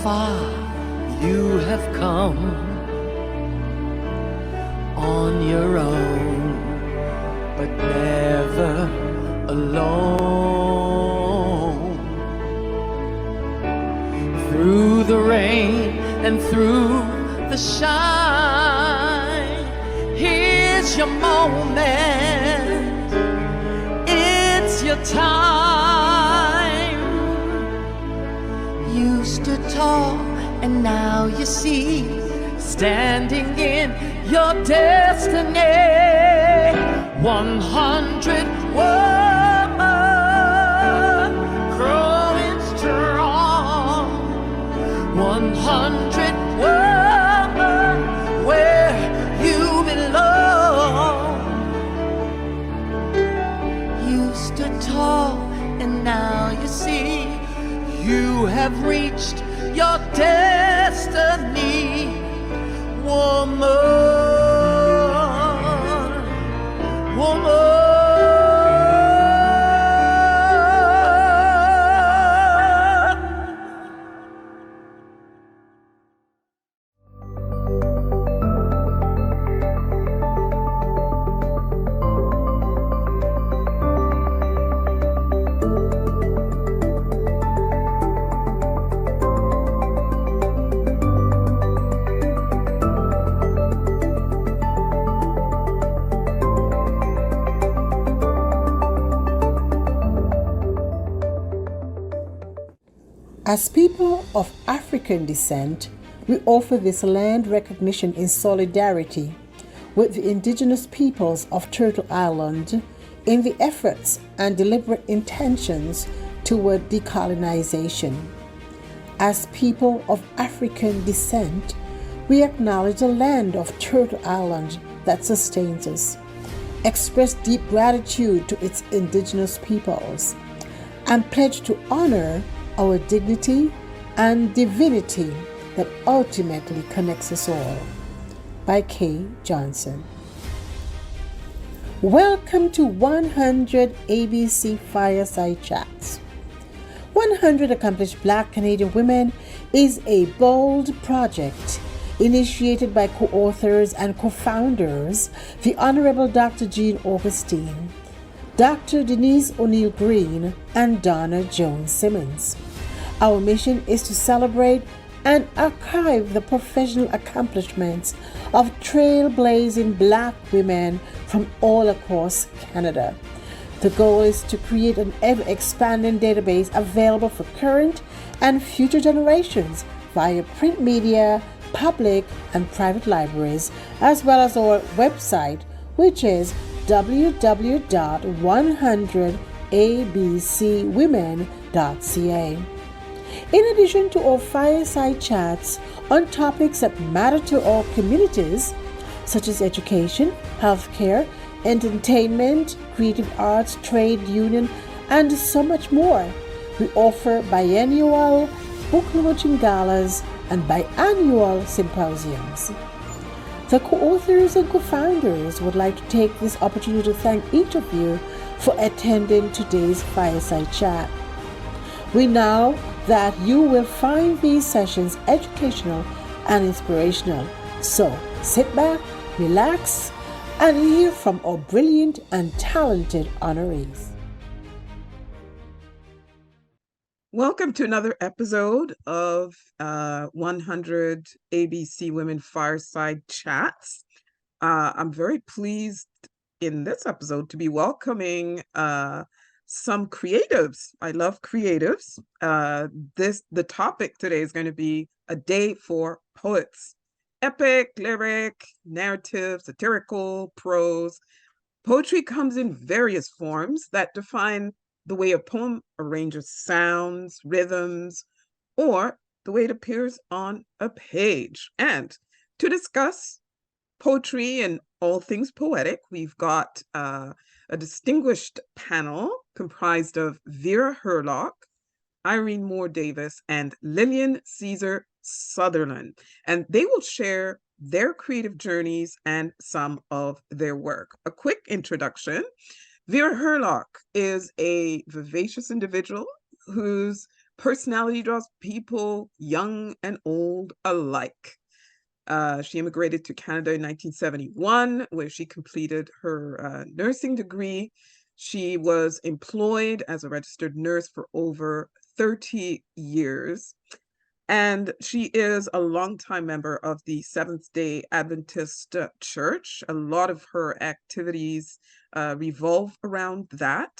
far you have come on your own, but never alone. Through the rain and through the shine, here's your moment, it's your time. You stood tall and now you see, standing in your destiny. 100 women growing strong. 100 women where you belong. You stood tall and now you see, you have reached your destiny. Woman, woman. As people of African descent, we offer this land recognition in solidarity with the indigenous peoples of Turtle Island in the efforts and deliberate intentions toward decolonization. As people of African descent, we acknowledge the land of Turtle Island that sustains us, express deep gratitude to its indigenous peoples, and pledge to honor our dignity and divinity that ultimately connects us all. By Kay Johnson. Welcome to 100 ABC Fireside Chats. 100 Accomplished Black Canadian Women is a bold project initiated by co-authors and co-founders, the Honorable Dr. Jean Augustine, Dr. Denise O'Neill Green, and Donna Jones Simmons. Our mission is to celebrate and archive the professional accomplishments of trailblazing Black women from all across Canada. The goal is to create an ever-expanding database available for current and future generations via print media, public and private libraries, as well as our website, which is www.100abcwomen.ca. In addition to our fireside chats on topics that matter to our communities, such as education, healthcare, entertainment, creative arts, trade union, and so much more, we offer biennial book launching galas and biannual symposiums. The co-authors and co-founders would like to take this opportunity to thank each of you for attending today's fireside chat. We know that you will find these sessions educational and inspirational. So sit back, relax, and hear from our brilliant and talented honorees. Welcome to another episode of 100 ABC Women Fireside Chats. I'm very pleased in this episode to be welcoming some creatives. I love creatives. The topic today is going to be a day for poets. Epic, lyric, narrative, satirical, prose. Poetry comes in various forms that define the way a poem arranges sounds, rhythms, or the way it appears on a page. And to discuss poetry and all things poetic, we've got a distinguished panel comprised of Vera Herlock, Irene Moore Davis, and Lillian Caesar Sutherland. And they will share their creative journeys and some of their work. A quick introduction. Vera Herlock is a vivacious individual whose personality draws people young and old alike. She immigrated to Canada in 1971, where she completed her nursing degree. She was employed as a registered nurse for over 30 years. And she is a longtime member of the Seventh-day Adventist Church. A lot of her activities revolve around that.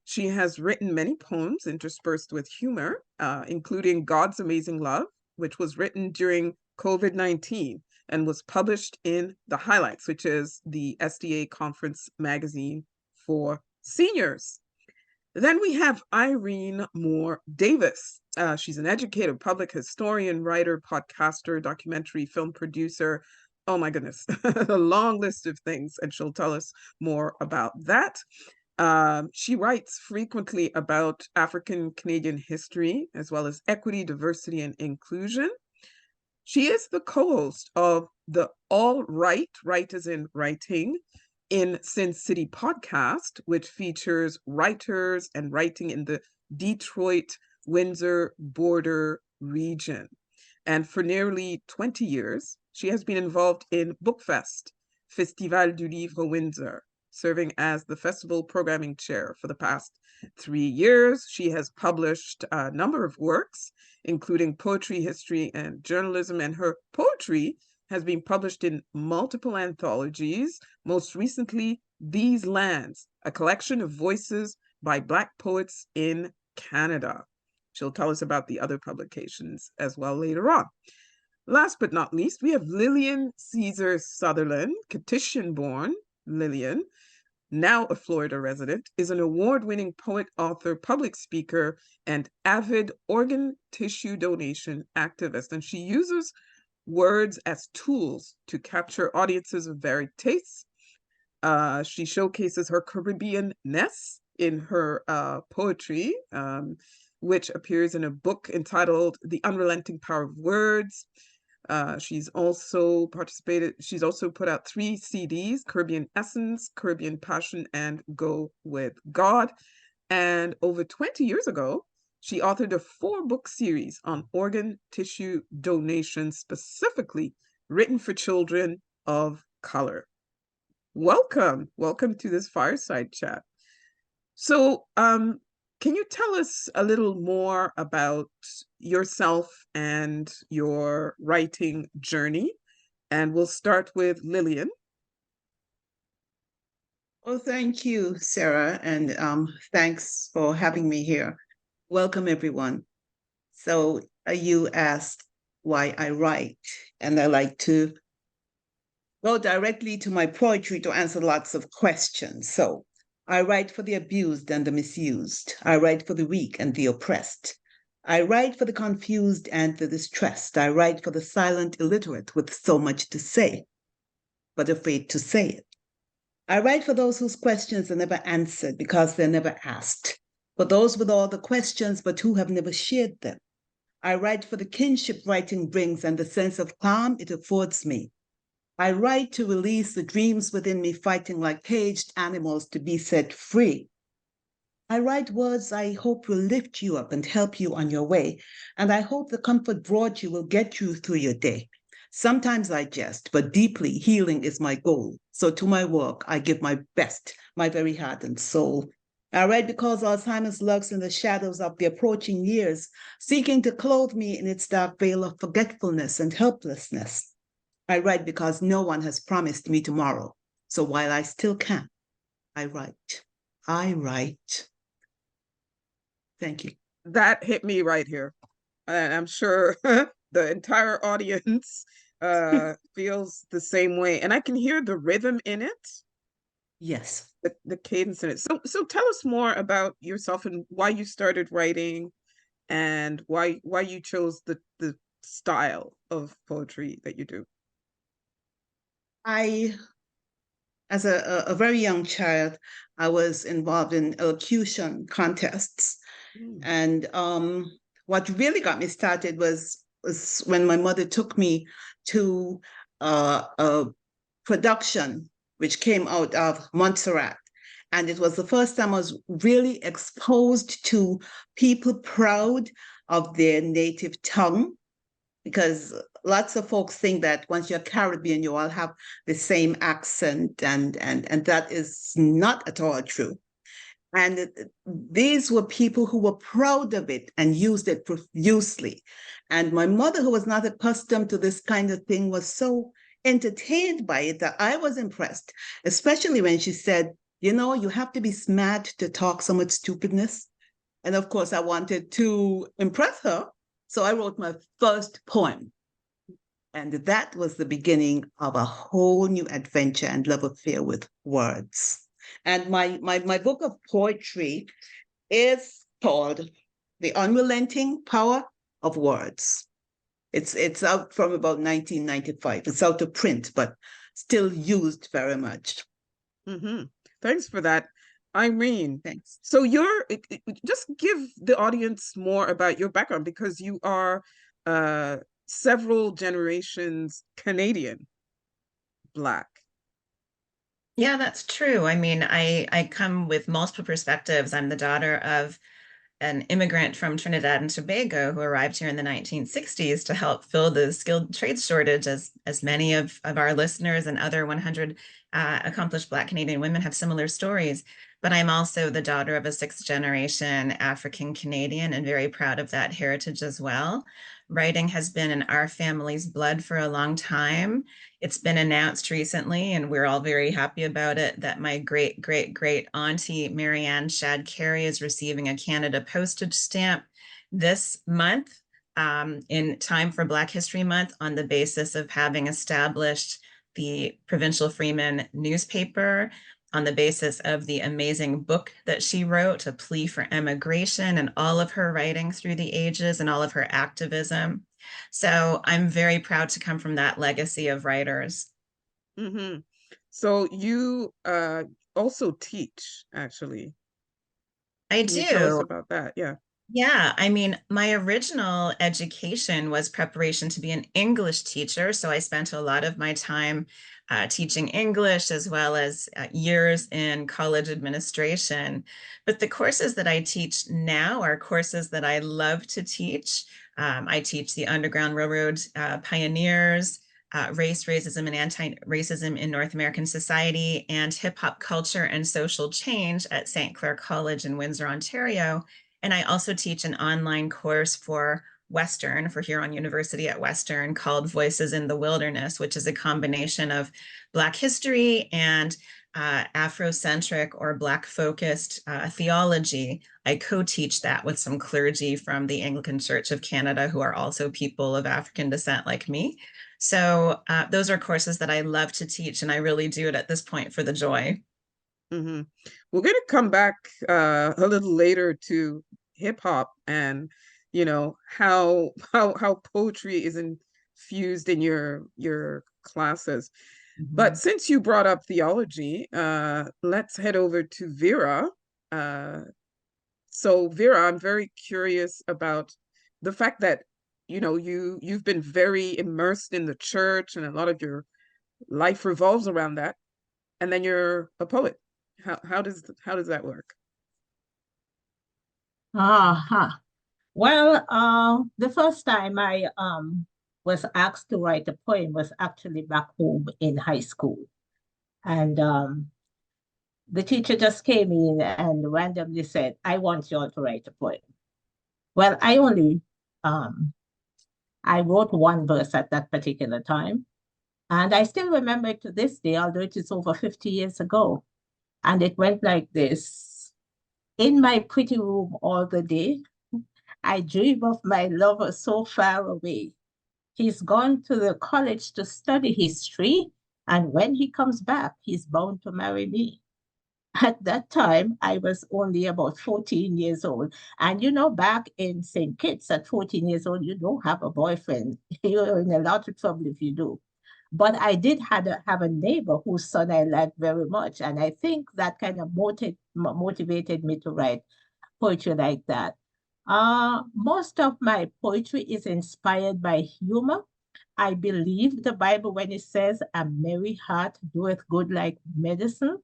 She has written many poems interspersed with humor, including God's Amazing Love, which was written during COVID-19 and was published in The Highlights, which is the SDA conference magazine for seniors. Then we have Irene Moore Davis. She's an educator, public historian, writer, podcaster, documentary film producer. Oh my goodness, a long list of things, and she'll tell us more about that. She writes frequently about African Canadian history, as well as equity, diversity, and inclusion. She is the co-host of the All Right, right as in writing, in Sin City podcast, which features writers and writing in the Detroit, Windsor border region. And for nearly 20 years, she has been involved in Bookfest, Festival du Livre Windsor, serving as the festival programming chair for the past 3 years. She has published a number of works, including poetry, history, and journalism, and her poetry has been published in multiple anthologies, most recently, These Lands, a collection of voices by Black poets in Canada. She'll tell us about the other publications as well later on. Last but not least, we have Lillian Caesar Sutherland, Kittitian-born Lillian, now a Florida resident, is an award-winning poet, author, public speaker, and avid organ tissue donation activist. And she uses words as tools to capture audiences of varied tastes. She showcases her Caribbean-ness in her poetry, which appears in a book entitled The Unrelenting Power of Words. She's also put out 3 CDs, Caribbean Essence, Caribbean Passion, and Go With God. And over 20 years ago, she authored a 4-book series on organ tissue donation, specifically written for children of color. Welcome to this fireside chat. So, can you tell us a little more about yourself and your writing journey? And we'll start with Lillian. Well, thank you, Sarah, and thanks for having me here. Welcome, everyone. So you asked why I write, and I like to go directly to my poetry to answer lots of questions. So I write for the abused and the misused. I write for the weak and the oppressed. I write for the confused and the distressed. I write for the silent illiterate with so much to say, but afraid to say it. I write for those whose questions are never answered because they're never asked, for those with all the questions but who have never shared them. I write for the kinship writing brings and the sense of calm it affords me. I write to release the dreams within me fighting like caged animals to be set free. I write words I hope will lift you up and help you on your way, and I hope the comfort brought you will get you through your day. Sometimes I jest, but deeply healing is my goal. So to my work, I give my best, my very heart and soul. I write because Alzheimer's lurks in the shadows of the approaching years, seeking to clothe me in its dark veil of forgetfulness and helplessness. I write because no one has promised me tomorrow. So while I still can, I write. I write. Thank you. That hit me right here. And I'm sure the entire audience feels the same way. And I can hear the rhythm in it. Yes. The cadence in it. So tell us more about yourself and why you started writing and why you chose the style of poetry that you do. As a very young child, I was involved in elocution contests. And what really got me started was when my mother took me to a production which came out of Montserrat. And it was the first time I was really exposed to people proud of their native tongue, because lots of folks think that once you're Caribbean, you all have the same accent, and that is not at all true. And these were people who were proud of it and used it profusely. And my mother, who was not accustomed to this kind of thing, was so entertained by it that I was impressed, especially when she said, you know, you have to be smart to talk so much stupidness. And of course, I wanted to impress her. So I wrote my first poem. And that was the beginning of a whole new adventure and love affair with words. And my book of poetry is called The Unrelenting Power of Words. It's out from about 1995. It's out of print, but still used very much. Mm-hmm. Thanks for that, Irene. Thanks. So just give the audience more about your background, because you are several generations Canadian Black. Yeah, that's true. I mean, I come with multiple perspectives. I'm the daughter of an immigrant from Trinidad and Tobago who arrived here in the 1960s to help fill the skilled trades shortage, as many of our listeners and other 100 accomplished Black Canadian women have similar stories. But I'm also the daughter of a sixth generation African Canadian and very proud of that heritage as well. Writing has been in our family's blood for a long time. It's been announced recently, and we're all very happy about it, that my great, great, great auntie, Marianne Shad Carey, is receiving a Canada postage stamp this month in time for Black History Month, on the basis of having established the Provincial Freeman newspaper, on the basis of the amazing book that she wrote, A Plea for Emigration, and all of her writing through the ages and all of her activism. So I'm very proud to come from that legacy of writers. Mm-hmm. So you also teach, actually. I Can you tell us do. about that? Yeah. Yeah, I mean, my original education was preparation to be an English teacher. So I spent a lot of my time teaching English, as well as years in college administration. But the courses that I teach now are courses that I love to teach. I teach the Underground Railroad pioneers, race, racism, and anti-racism in North American society, and hip hop culture and social change at St. Clair College in Windsor, Ontario. And I also teach an online course for Western, for Huron University at Western, called Voices in the Wilderness, which is a combination of Black history and Afrocentric or Black focused theology. I co-teach that with some clergy from the Anglican Church of Canada, who are also people of African descent like me. So those are courses that I love to teach, and I really do it at this point for the joy. Mm-hmm. We're going to come back a little later to hip hop and, you know, how poetry is infused in your classes. But since you brought up theology, let's head over to Vera. So Vera, I'm very curious about the fact that, you know, you've been very immersed in the church, and a lot of your life revolves around that. And then you're a poet. How does that work? Uh-huh. Well, the first time I was asked to write a poem was actually back home in high school. And the teacher just came in and randomly said, I want you all to write a poem. Well, I wrote one verse at that particular time. And I still remember it to this day, although it is over 50 years ago. And it went like this. In my pretty room all the day, I dream of my lover so far away. He's gone to the college to study history, and when he comes back, he's bound to marry me. At that time, I was only about 14 years old. And you know, back in St. Kitts at 14 years old, you don't have a boyfriend. You're in a lot of trouble if you do. But I did have a neighbor whose son I liked very much. And I think that kind of motivated me to write poetry like that. Most of my poetry is inspired by humor. I believe the Bible when it says, a merry heart doeth good like medicine.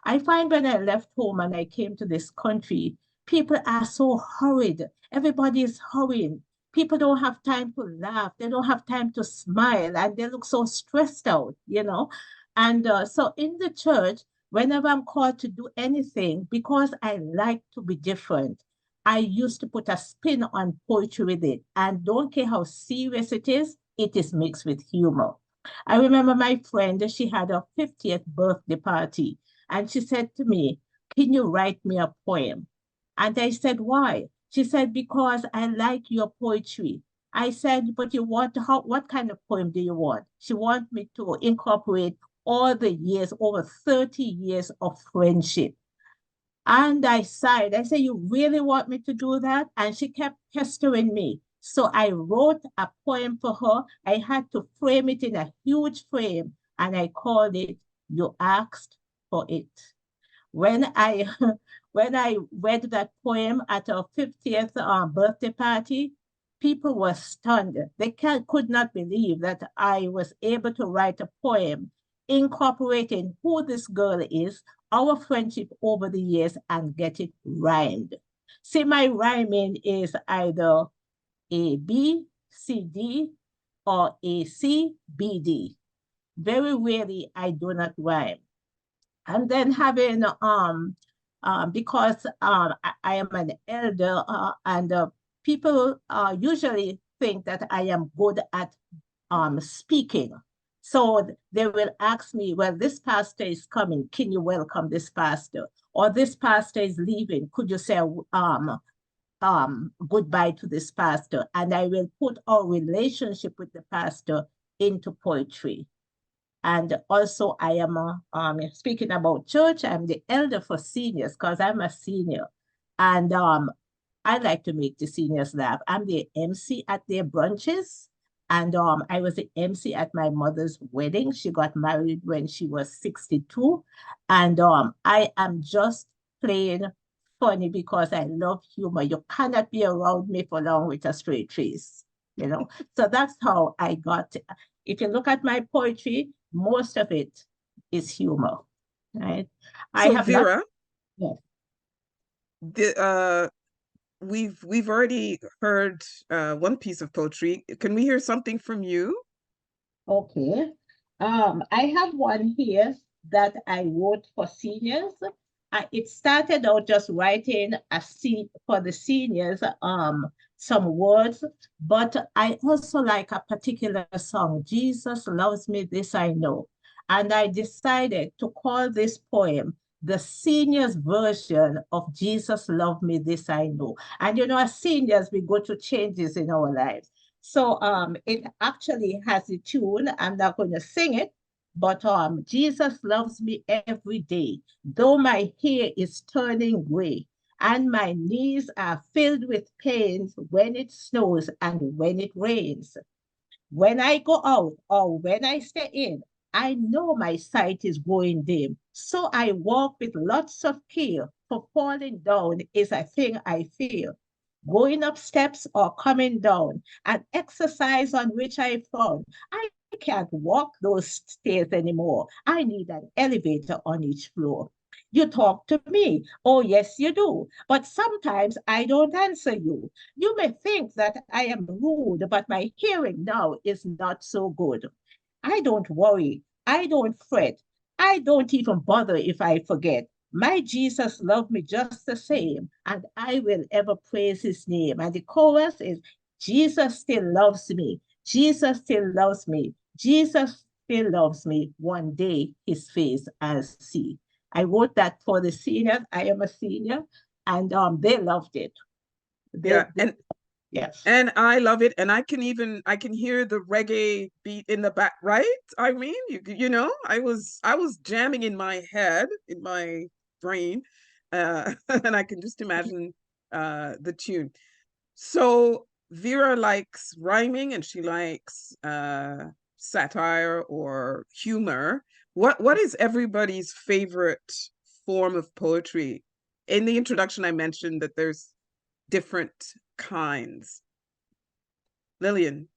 I find when I left home and I came to this country, People are so hurried. Everybody is hurrying. People don't have time to laugh. They don't have time to smile, and they look so stressed out, you know. And so in the church, whenever I'm called to do anything, because I like to be different, I used to put a spin on poetry with it. And don't care how serious it is mixed with humor. I remember my friend, she had her 50th birthday party, and she said to me, "Can you write me a poem?" And I said, "Why?" She said, "Because I like your poetry." I said, "But you want what kind of poem do you want?" She wants me to incorporate all the years, over 30 years of friendship. And I sighed. I said, "You really want me to do that?" And she kept pestering me. So I wrote a poem for her. I had to frame it in a huge frame, and I called it "You Asked for It." When I when I read that poem at her 50th birthday party, people were stunned. They could not believe that I was able to write a poem incorporating who this girl is, our friendship over the years, and get it rhymed. See, my rhyming is either A B C D or A C B D. Very rarely I do not rhyme. And then having because I am an elder, and people usually think that I am good at speaking. So they will ask me, "Well, this pastor is coming. Can you welcome this pastor?" Or, "This pastor is leaving. Could you say goodbye to this pastor?" And I will put our relationship with the pastor into poetry. And also, I am speaking about church. I'm the elder for seniors because I'm a senior, and I like to make the seniors laugh. I'm the MC at their brunches, and I was the MC at my mother's wedding. She got married when she was 62, and I am just plain funny because I love humor. You cannot be around me for long with a straight face, you know. So that's how I got. If you look at my poetry, most of it is humor, right? I So have not. Vera, Yes. the we've already heard one piece of poetry. Can we hear something from you? Okay. I have one here that I wrote for seniors. It started out just writing a seat for the seniors, some words, but I also like a particular song, "Jesus Loves Me, This I Know." And I decided to call this poem the seniors version of "Jesus Love Me, This I Know." And you know, as seniors, we go through changes in our lives. So it actually has a tune. I'm not going to sing it, but "Jesus loves me every day, though my hair is turning gray, and my knees are filled with pains when it snows and when it rains. When I go out or when I stay in, I know my sight is going dim. So I walk with lots of care, for falling down is a thing I fear. Going up steps or coming down, an exercise on which I found I can't walk those stairs anymore. I need an elevator on each floor. You talk to me. Oh, yes, you do. But sometimes I don't answer you. You may think that I am rude, but my hearing now is not so good. I don't worry. I don't fret. I don't even bother if I forget. My Jesus loved me just the same, and I will ever praise his name. And the chorus is, "Jesus still loves me. Jesus still loves me. Jesus still loves me. One day his face I'll see." I wrote that for the seniors. I am a senior, and they loved it. Yeah, Yes. and I love it, and I can hear the reggae beat in the back, right? I mean, you know, I was jamming in my head, in my brain, and I can just imagine the tune. So Vera likes rhyming and she likes satire or humor. What is everybody's favorite form of poetry? In the introduction, I mentioned that there's different kinds. Lillian.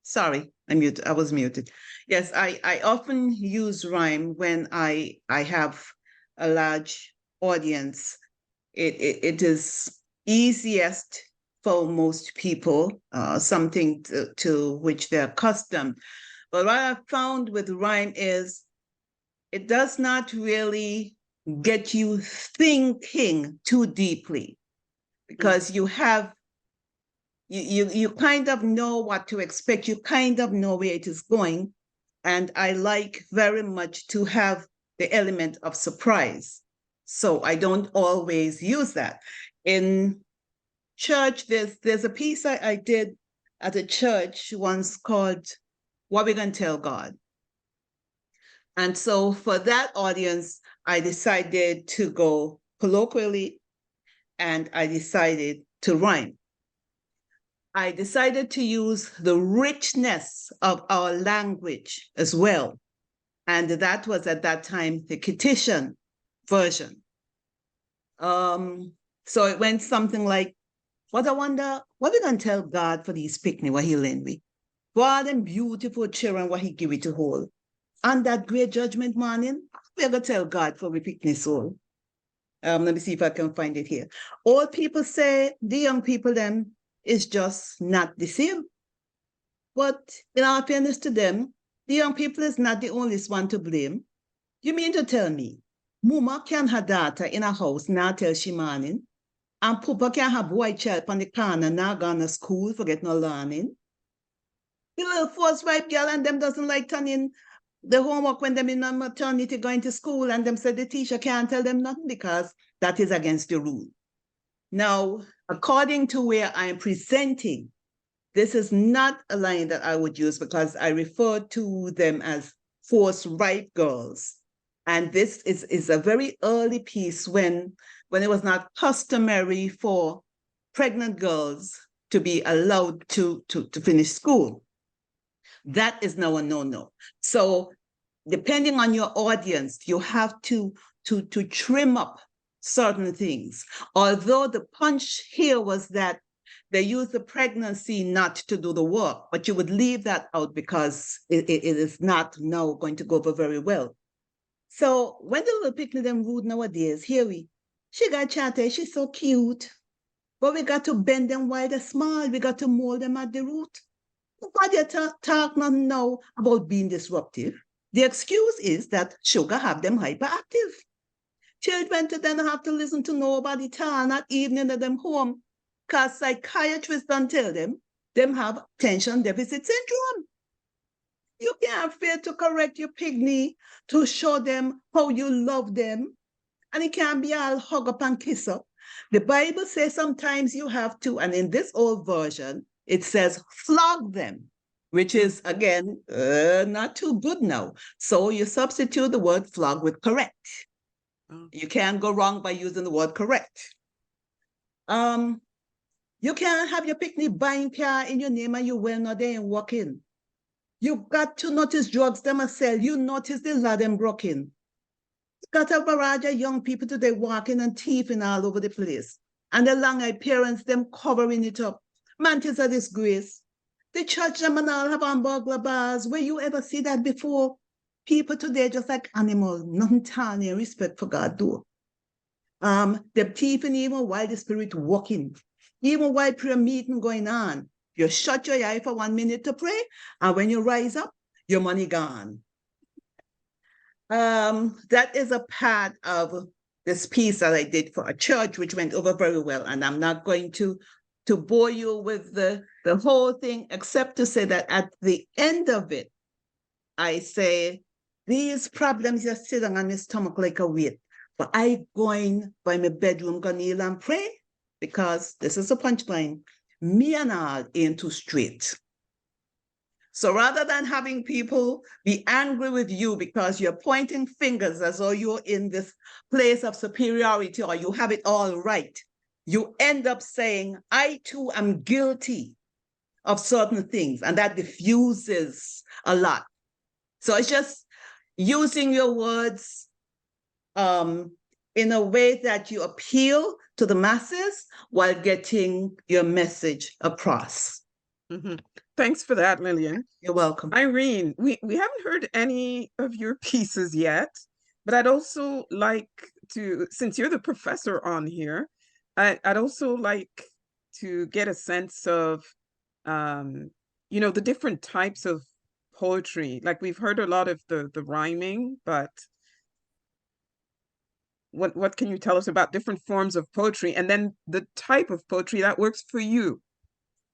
Sorry, I was muted. Yes, I often use rhyme when I have a large audience. It is easiest for most people, something to which they're accustomed. But what I found with rhyme is it does not really get you thinking too deeply, because you kind of know what to expect. You kind of know where it is going. And I like very much to have the element of surprise. So I don't always use that. In church, there's a piece I did at a church once called What We Gonna Tell God. And so for that audience, I decided to go colloquially, and I decided to rhyme. I decided to use the richness of our language as well. And that was at that time the Kittitian version. So it went something like, what I wonder, what we gonna tell God for these picnic, what he lend we? God and beautiful children, what he give it to hold. On that great judgment morning, we're gonna tell God for we picnic soul. Let me see if I can find it here. Old people say the young people them is just not the same. But in our fairness to them, the young people is not the only one to blame. You mean to tell me, Mama can have daughter in a house now tell she morning, and Papa can have boy child on the corner now gone to school for get no learning? The little first wife girl and them doesn't like turning the homework when them in a maternity going to school, and them said the teacher can't tell them nothing because that is against the rule. Now, according to where I am presenting, this is not a line that I would use because I refer to them as forthright girls. And this is a very early piece when it was not customary for pregnant girls to be allowed to finish school. That is now a no-no. So depending on your audience, you have to trim up certain things. Although the punch here was that they use the pregnancy not to do the work, but you would leave that out because it is not now going to go over very well. So when the little picnic them rude nowadays, she got chatty, she's so cute, but we got to bend them while they're small. We got to mold them at the root. Nobody talk nothing now about being disruptive. The excuse is that sugar have them hyperactive. Children to then have to listen to nobody tell, not even in them home, because psychiatrists don't tell them have attention deficit syndrome. You can't fail to correct your pygmy, to show them how you love them, and it can't be all hug up and kiss up. The Bible says sometimes you have to, and in this old version, it says flog them, which is, again, not too good now. So you substitute the word flog with correct. You can't go wrong by using the word correct. You can't have your picnic buying car in your name and you well not there and walk in. You got to notice drugs them a sell. You notice the law them broken. Got a barrage of young people today walking and thieving all over the place. And the long-eyed parents them covering it up. Man, it is a disgrace. The church them and all have on burglar bars. Where you ever see that before? People today just like animals, nothing tiny respect for God do. They're thieving even while the spirit walking. Even while prayer meeting going on, you shut your eye for 1 minute to pray, and when you rise up, your money gone. That is a part of this piece that I did for a church, which went over very well. And I'm not going to bore you with the whole thing, except to say that at the end of it, I say, these problems just sitting on my stomach like a weight, but I going by my bedroom, gonna kneel and pray, because this is a punchline. Me and all ain't too straight. So rather than having people be angry with you because you're pointing fingers as though you're in this place of superiority or you have it all right, you end up saying, I too am guilty of certain things, and that diffuses a lot. So it's just using your words in a way that you appeal to the masses while getting your message across. Mm-hmm. Thanks for that, Lillian. You're welcome. Irene, we haven't heard any of your pieces yet, but I'd also like to, since you're the professor on here, I'd also like to get a sense of, um, the different types of poetry. Like we've heard a lot of the rhyming, but what can you tell us about different forms of poetry and then the type of poetry that works for you?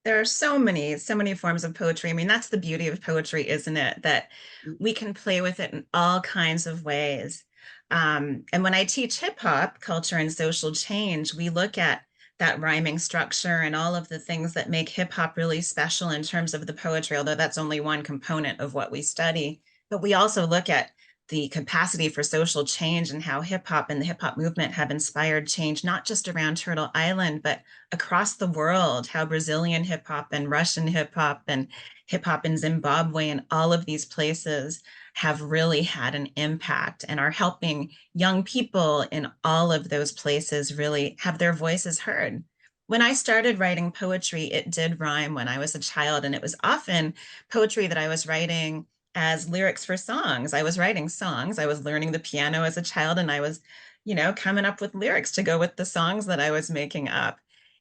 There are so many forms of poetry. I mean, that's the beauty of poetry, isn't it? That we can play with it in all kinds of ways. And when I teach hip hop, culture, and social change, we look at that rhyming structure and all of the things that make hip hop really special in terms of the poetry, although that's only one component of what we study. But we also look at the capacity for social change and how hip hop and the hip hop movement have inspired change, not just around Turtle Island, but across the world, how Brazilian hip hop and Russian hip hop and hip hop in Zimbabwe and all of these places have really had an impact and are helping young people in all of those places really have their voices heard. When I started writing poetry, it did rhyme when I was a child, and it was often poetry that I was writing as lyrics for songs. I was writing songs. I was learning the piano as a child, and I was, coming up with lyrics to go with the songs that I was making up.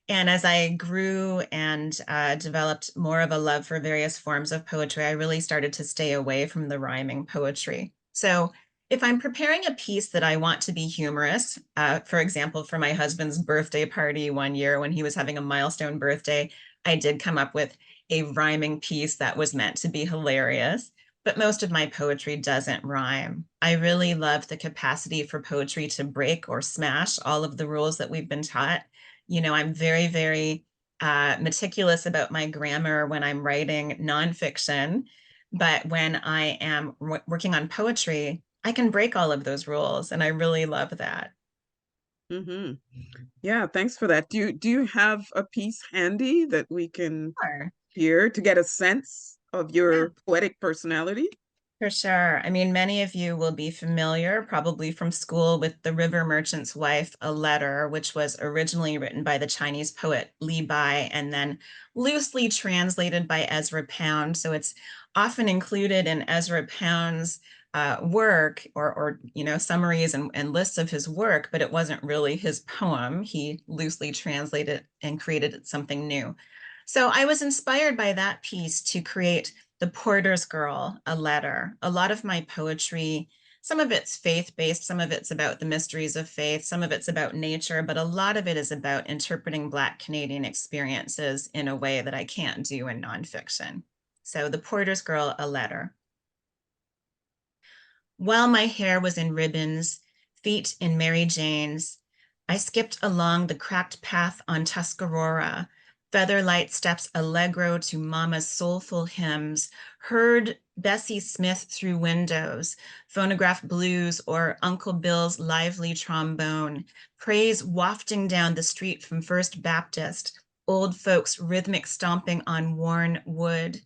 And as I grew and developed more of a love for various forms of poetry, I really started to stay away from the rhyming poetry. So if I'm preparing a piece that I want to be humorous, for example, for my husband's birthday party one year when he was having a milestone birthday, I did come up with a rhyming piece that was meant to be hilarious. But most of my poetry doesn't rhyme. I really love the capacity for poetry to break or smash all of the rules that we've been taught. I'm very, very meticulous about my grammar when I'm writing nonfiction. But when I am working on poetry, I can break all of those rules. And I really love that. Mm-hmm. Yeah, thanks for that. Do you have a piece handy that we can Sure. hear to get a sense of Yeah. your poetic personality? For sure. I mean, many of you will be familiar, probably from school, with The River Merchant's Wife, a Letter, which was originally written by the Chinese poet Li Bai and then loosely translated by Ezra Pound. So it's often included in Ezra Pound's work or summaries and lists of his work, but it wasn't really his poem. He loosely translated and created something new. So I was inspired by that piece to create The Porter's Girl, a Letter. A lot of my poetry, some of it's faith-based, some of it's about the mysteries of faith, some of it's about nature, but a lot of it is about interpreting Black Canadian experiences in a way that I can't do in nonfiction. So The Porter's Girl, a Letter. While my hair was in ribbons, feet in Mary Jane's, I skipped along the cracked path on Tuscarora, featherlight steps allegro to Mama's soulful hymns, heard Bessie Smith through windows, phonograph blues or Uncle Bill's lively trombone, praise wafting down the street from First Baptist, old folks rhythmic stomping on worn wood.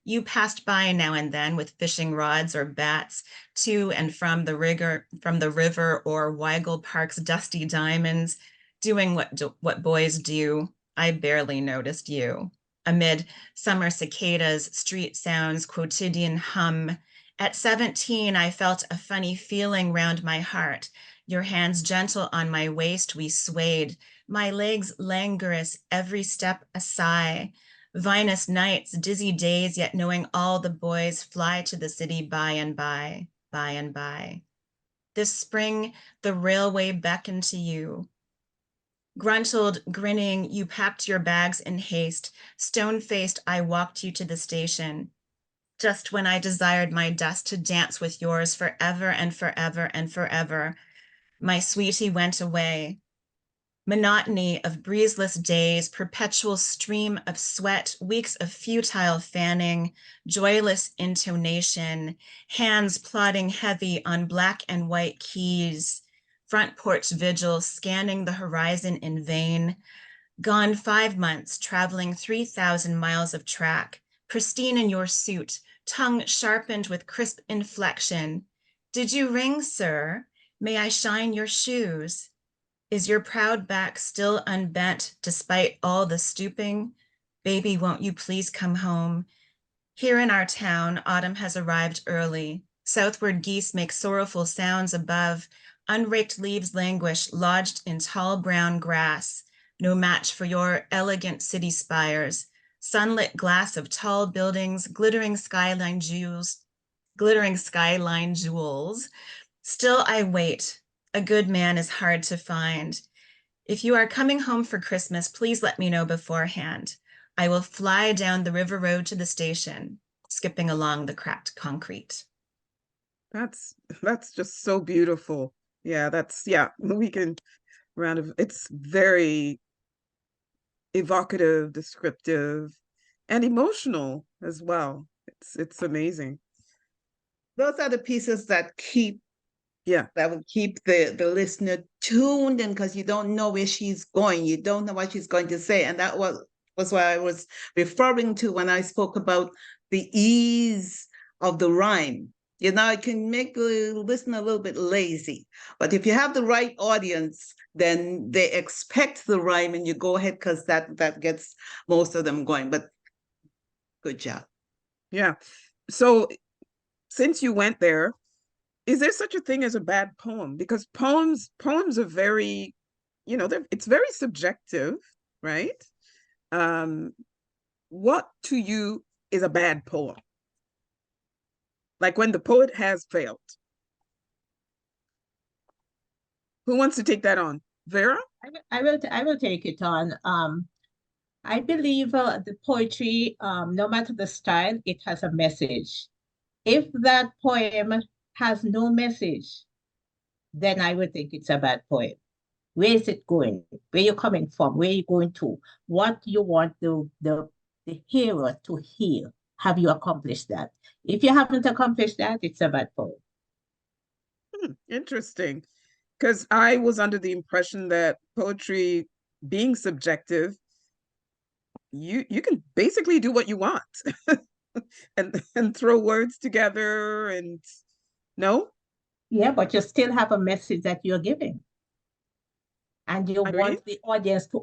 You passed by now and then with fishing rods or bats, to and from the river or Weigel Park's dusty diamonds, doing what boys do. I barely noticed you. Amid summer cicadas, street sounds, quotidian hum. At 17, I felt a funny feeling round my heart. Your hands gentle on my waist, we swayed. My legs languorous, every step a sigh. Vinous nights, dizzy days, yet knowing all the boys fly to the city by and by, by and by. This spring, the railway beckoned to you. Gruntled, grinning, you packed your bags in haste. Stone-faced, I walked you to the station. Just when I desired my dust to dance with yours forever and forever and forever, my sweetie went away. Monotony of breezeless days, perpetual stream of sweat, weeks of futile fanning, joyless intonation, hands plodding heavy on black and white keys, front porch vigil, scanning the horizon in vain. Gone 5 months, traveling 3,000 miles of track, pristine in your suit, tongue sharpened with crisp inflection. Did you ring, sir? May I shine your shoes? Is your proud back still unbent despite all the stooping? Baby, won't you please come home? Here in our town, autumn has arrived early. Southward geese make sorrowful sounds above. Unraked leaves languish, lodged in tall brown grass. No match for your elegant city spires. Sunlit glass of tall buildings, glittering skyline jewels. Still I wait. A good man is hard to find. If you are coming home for Christmas, please let me know beforehand. I will fly down the river road to the station, skipping along the cracked concrete. That's just so beautiful. Yeah, we can it's very evocative, descriptive, and emotional as well. It's amazing. Those are the pieces that Yeah. will keep the listener tuned in, because you don't know where she's going. You don't know what she's going to say. And that was what I was referring to when I spoke about the ease of the rhyme. You know, it can make the listener a little bit lazy. But if you have the right audience, then they expect the rhyme and you go ahead, because that gets most of them going. But good job. Yeah. So since you went there, is there such a thing as a bad poem? Because poems are very, it's very subjective, right? What to you is a bad poem? Like when the poet has failed. Who wants to take that on? Vera? I will take it on. I believe the poetry, no matter the style, it has a message. If that poem has no message, then I would think it's a bad poem. Where is it going? Where you coming from? Where you going to? What you want the hearer to hear? Have you accomplished that? If you haven't accomplished that, it's a bad poem. Interesting. Because I was under the impression that poetry being subjective, you can basically do what you want and throw words together and no? Yeah, but you still have a message that you're giving. And you want the audience to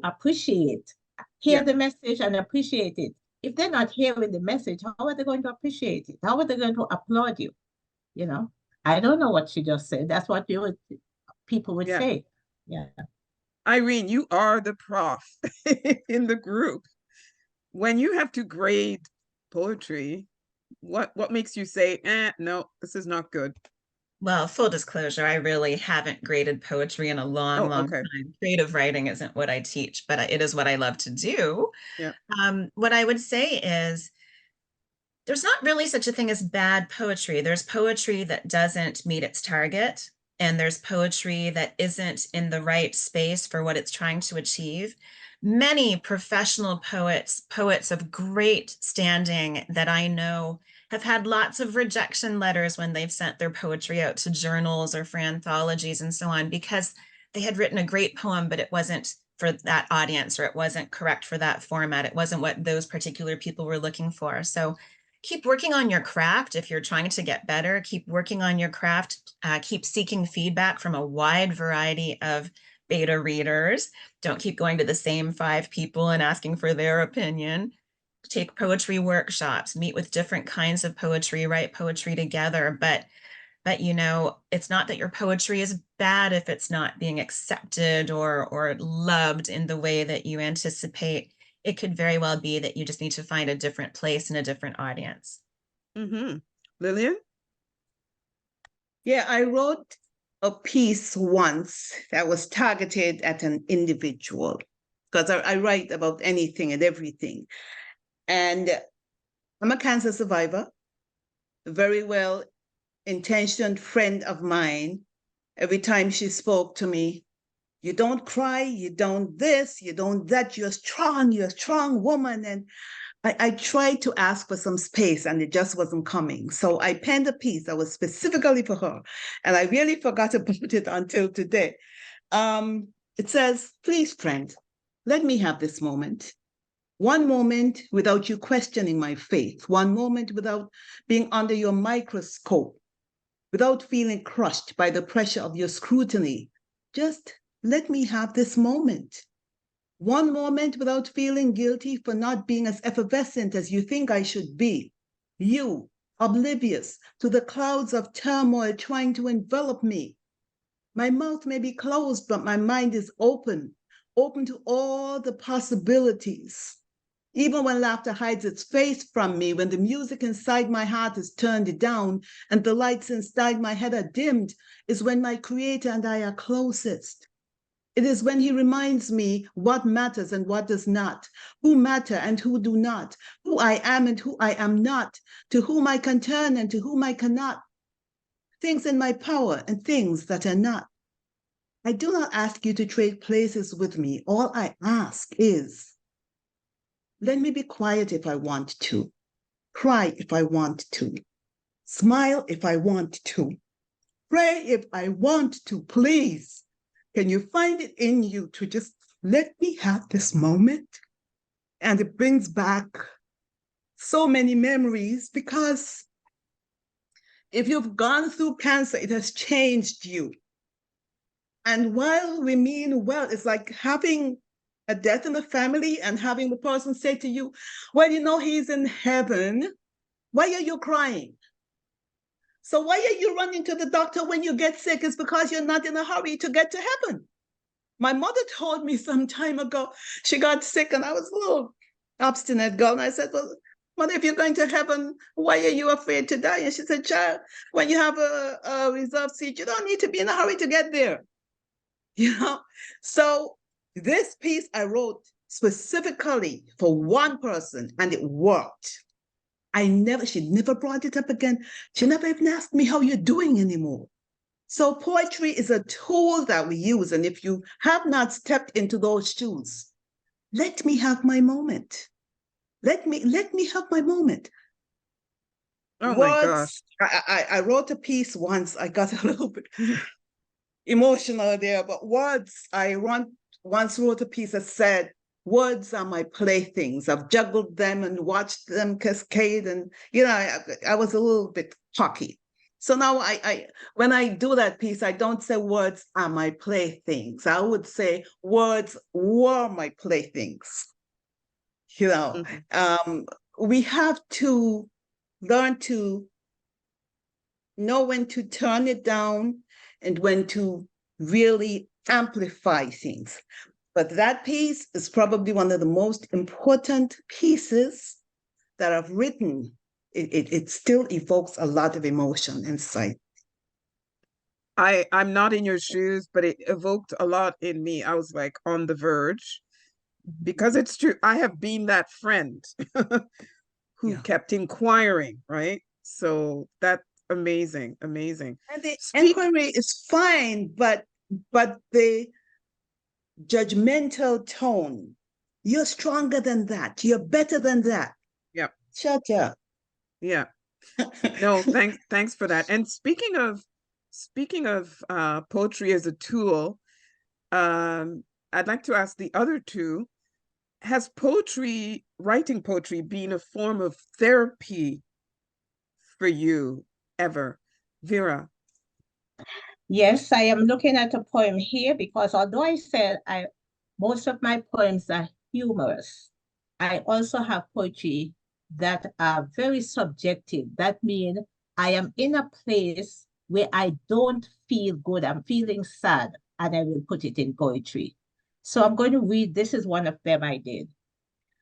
hear the message and appreciate it. If they're not hearing the message, how are they going to appreciate it? How are they going to applaud you? You know, I don't know what she just said. That's what people would say. Yeah. Irene, you are the prof in the group. When you have to grade poetry, what makes you say, no, this is not good? Well, full disclosure, I really haven't graded poetry in a long time. Creative writing isn't what I teach, but it is what I love to do. Yeah. What I would say is there's not really such a thing as bad poetry. There's poetry that doesn't meet its target, and there's poetry that isn't in the right space for what it's trying to achieve. Many professional poets of great standing that I know have had lots of rejection letters when they've sent their poetry out to journals or for anthologies and so on, because they had written a great poem, but it wasn't for that audience, or it wasn't correct for that format. It wasn't what those particular people were looking for. So keep working on your craft. If you're trying to get better, keep working on your craft. Keep seeking feedback from a wide variety of beta readers. Don't keep going to the same 5 people and asking for their opinion. Take poetry workshops, meet with different kinds of poetry, write poetry together. But it's not that your poetry is bad if it's not being accepted or loved in the way that you anticipate. It could very well be that you just need to find a different place and a different audience. Mm-hmm. Lillian? Yeah, I wrote a piece once that was targeted at an individual, because I write about anything and everything. And I'm a cancer survivor, a very well-intentioned friend of mine. Every time she spoke to me, you don't cry, you don't this, you don't that, you're a strong woman. And I tried to ask for some space and it just wasn't coming. So I penned a piece that was specifically for her. And I really forgot about it until today. It says, please, friend, let me have this moment. One moment without you questioning my faith. One moment without being under your microscope. Without feeling crushed by the pressure of your scrutiny. Just let me have this moment. One moment without feeling guilty for not being as effervescent as you think I should be. You, oblivious to the clouds of turmoil trying to envelop me. My mouth may be closed, but my mind is open, open to all the possibilities. Even when laughter hides its face from me, when the music inside my heart is turned down and the lights inside my head are dimmed, is when my Creator and I are closest. It is when He reminds me what matters and what does not, who matter and who do not, who I am and who I am not, to whom I can turn and to whom I cannot, things in my power and things that are not. I do not ask you to trade places with me. All I ask is, let me be quiet if I want to, cry if I want to, smile if I want to, pray if I want to. Please, can you find it in you to just let me have this moment? And it brings back so many memories, because if you've gone through cancer, it has changed you. And while we mean well, it's like having a death in the family and having the person say to you, well, you know, he's in heaven. Why are you crying? So why are you running to the doctor when you get sick? It's because you're not in a hurry to get to heaven. My mother told me some time ago, she got sick and I was a little obstinate girl. And I said, well, Mother, if you're going to heaven, why are you afraid to die? And she said, child, when you have a reserved seat, you don't need to be in a hurry to get there. You know, so this piece I wrote specifically for one person, and it worked. She never brought it up again. She never even asked me how you're doing anymore. So poetry is a tool that we use. And if you have not stepped into those shoes, let me have my moment. Let me have my moment. Oh my gosh. I wrote a piece once. I got a little bit emotional there, but words, I once wrote a piece that said, words are my playthings. I've juggled them and watched them cascade. And, you know, I was a little bit cocky. So now when I do that piece, I don't say words are my playthings. I would say words were my playthings. You know, we have to learn to know when to turn it down and when to really amplify things. But that piece is probably one of the most important pieces that I've written. It still evokes a lot of emotion inside. I'm not in your shoes, but it evoked a lot in me. I was like on the verge, because it's true. I have been that friend who kept inquiring, right? So that's amazing, amazing. And the inquiry is fine, but the judgmental tone, you're stronger than that. You're better than that. Yeah. Shut up. Yeah. No, thanks for that. And speaking of poetry as a tool, I'd like to ask the other two, has writing poetry been a form of therapy for you ever? Vera? Yes, I am looking at a poem here because although I said most of my poems are humorous, I also have poetry that are very subjective. That means I am in a place where I don't feel good. I'm feeling sad, and I will put it in poetry. So I'm going to read, this is one of them I did.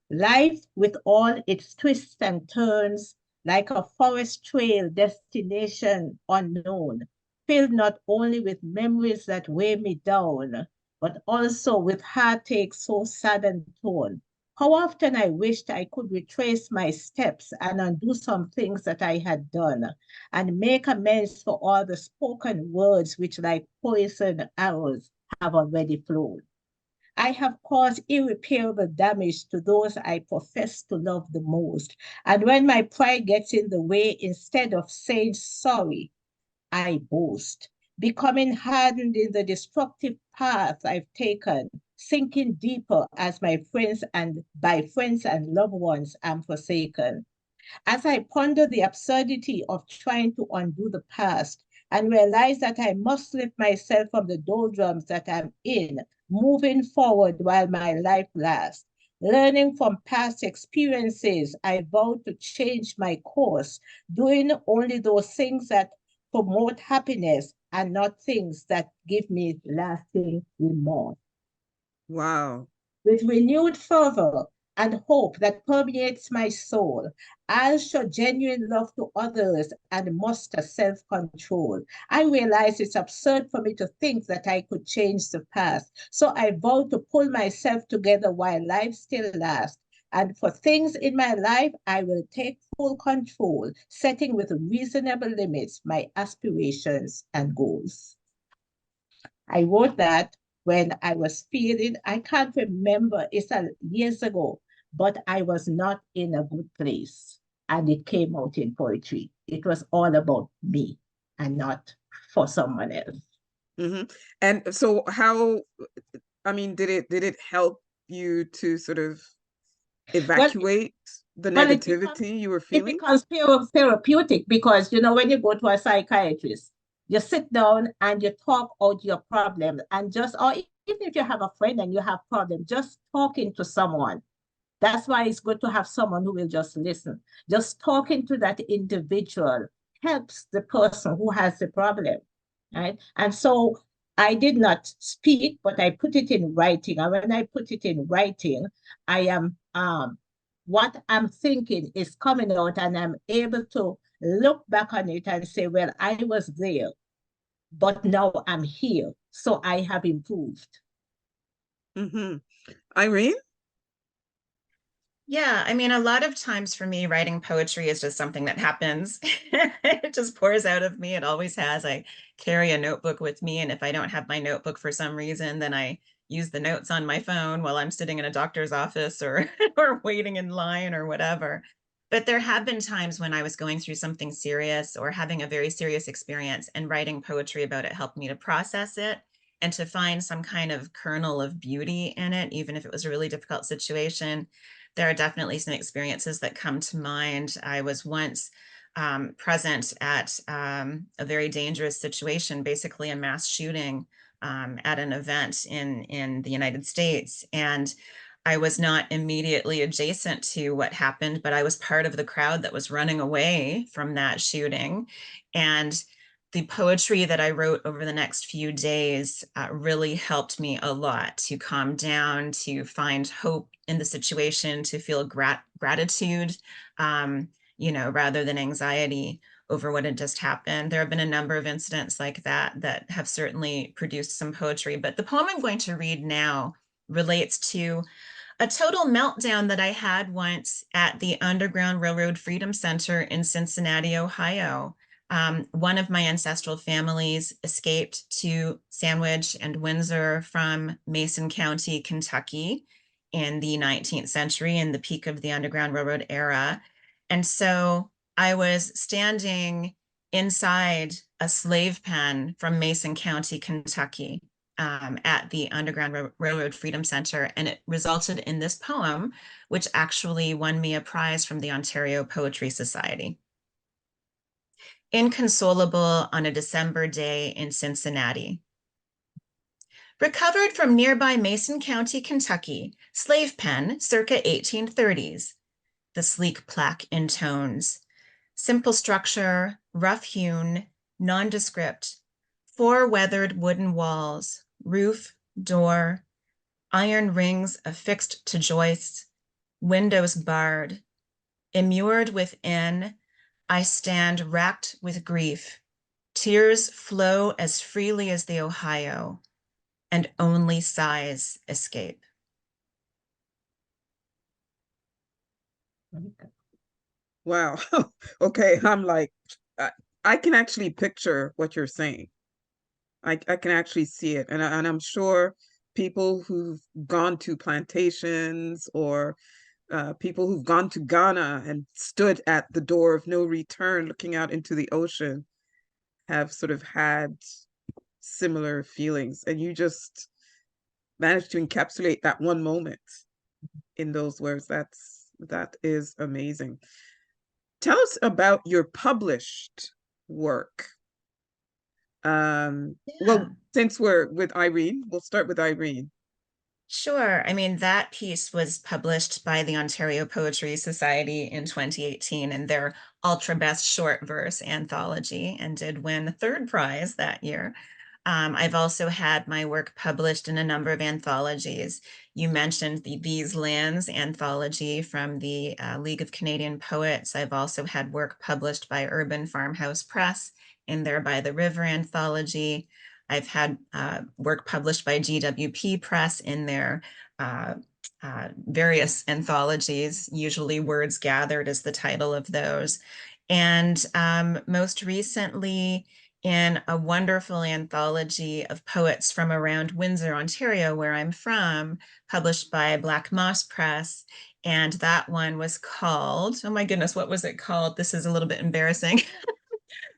Life with all its twists and turns, like a forest trail, destination unknown, filled not only with memories that weigh me down, but also with heartache so sad and torn. How often I wished I could retrace my steps and undo some things that I had done, and make amends for all the spoken words which, like poisoned arrows, have already flown. I have caused irreparable damage to those I profess to love the most. And when my pride gets in the way, instead of saying sorry, I boast, becoming hardened in the destructive path I've taken, sinking deeper as my friends and by friends and loved ones am forsaken. As I ponder the absurdity of trying to undo the past and realize that I must lift myself from the doldrums that I'm in, moving forward while my life lasts, Learning from past experiences, I vowed to change my course, doing only those things that promote happiness and not things that give me lasting remorse. Wow. With renewed fervor and hope that permeates my soul, I'll show genuine love to others and muster self control. I realize it's absurd for me to think that I could change the past, so I vow to pull myself together while life still lasts. And for things in my life, I will take full control, setting with reasonable limits my aspirations and goals. I wrote that when I was feeling, I can't remember, it's years ago, but I was not in a good place. And it came out in poetry. It was all about me and not for someone else. Hmm. And so how, I mean, did it help you to sort of Well, evacuate the well, negativity you were it feeling? becomes therapeutic because, you know, when you go to a psychiatrist, you sit down and you talk out your problems and just, or even if you have a friend and you have problems, just talking to someone. That's why it's good to have someone who will just listen. Just talking to that individual helps the person who has the problem, right? And so I did not speak, but I put it in writing. And when I put it in writing, I am what I'm thinking is coming out, and I'm able to look back on it and say, well, I was there, but now I'm here, so I have improved. Hmm. Irene? Yeah, I mean, a lot of times for me, writing poetry is just something that happens. It just pours out of me. It always has. I carry a notebook with me, and if I don't have my notebook for some reason, then I use the notes on my phone while I'm sitting in a doctor's office or or waiting in line or whatever. But there have been times when I was going through something serious or having a very serious experience, and writing poetry about it helped me to process it and to find some kind of kernel of beauty in it, even if it was a really difficult situation. There are definitely some experiences that come to mind. I was once present at a very dangerous situation, basically a mass shooting at an event in the United States. And I was not immediately adjacent to what happened, but I was part of the crowd that was running away from that shooting. And the poetry that I wrote over the next few days really helped me a lot to calm down, to find hope in the situation, to feel gratitude, um, rather than anxiety over what had just happened. There have been a number of incidents like that that have certainly produced some poetry. But the poem I'm going to read now relates to a total meltdown that I had once at the Underground Railroad Freedom Center in Cincinnati, Ohio. One of my ancestral families escaped to Sandwich and Windsor from Mason County, Kentucky in the 19th century, in the peak of the Underground Railroad era. And so I was standing inside a slave pen from Mason County, Kentucky, at the Underground Railroad Freedom Center. And it resulted in this poem, which actually won me a prize from the Ontario Poetry Society. Inconsolable on a December day in Cincinnati. Recovered from nearby Mason County, Kentucky, slave pen circa 1830s. The sleek plaque intones. Simple structure, rough hewn, nondescript. 4 weathered wooden walls, roof, door, iron rings affixed to joists, windows barred. Immured within, I stand racked with grief. Tears flow as freely as the Ohio, and only sighs escape. Wow. Okay, I'm like, I can actually picture what you're saying. I can actually see it. And I'm sure people who've gone to plantations or people who've gone to Ghana and stood at the door of no return looking out into the ocean have sort of had similar feelings. And you just managed to encapsulate that one moment in those words. That is amazing. Tell us about your published work. Yeah. Well, since we're with Irene, we'll start with Irene. Sure. I mean, that piece was published by the Ontario Poetry Society in 2018 in their Ultra Best Short Verse anthology and did win the third prize that year. I've also had my work published in a number of anthologies. You mentioned the These Lands anthology from the League of Canadian Poets. I've also had work published by Urban Farmhouse Press in their By the River anthology. I've had work published by GWP Press in their various anthologies. Usually Words Gathered is the title of those. And most recently, in a wonderful anthology of poets from around Windsor, Ontario, where I'm from, published by Black Moss Press. And that one was called, oh my goodness, what was it called? This is a little bit embarrassing.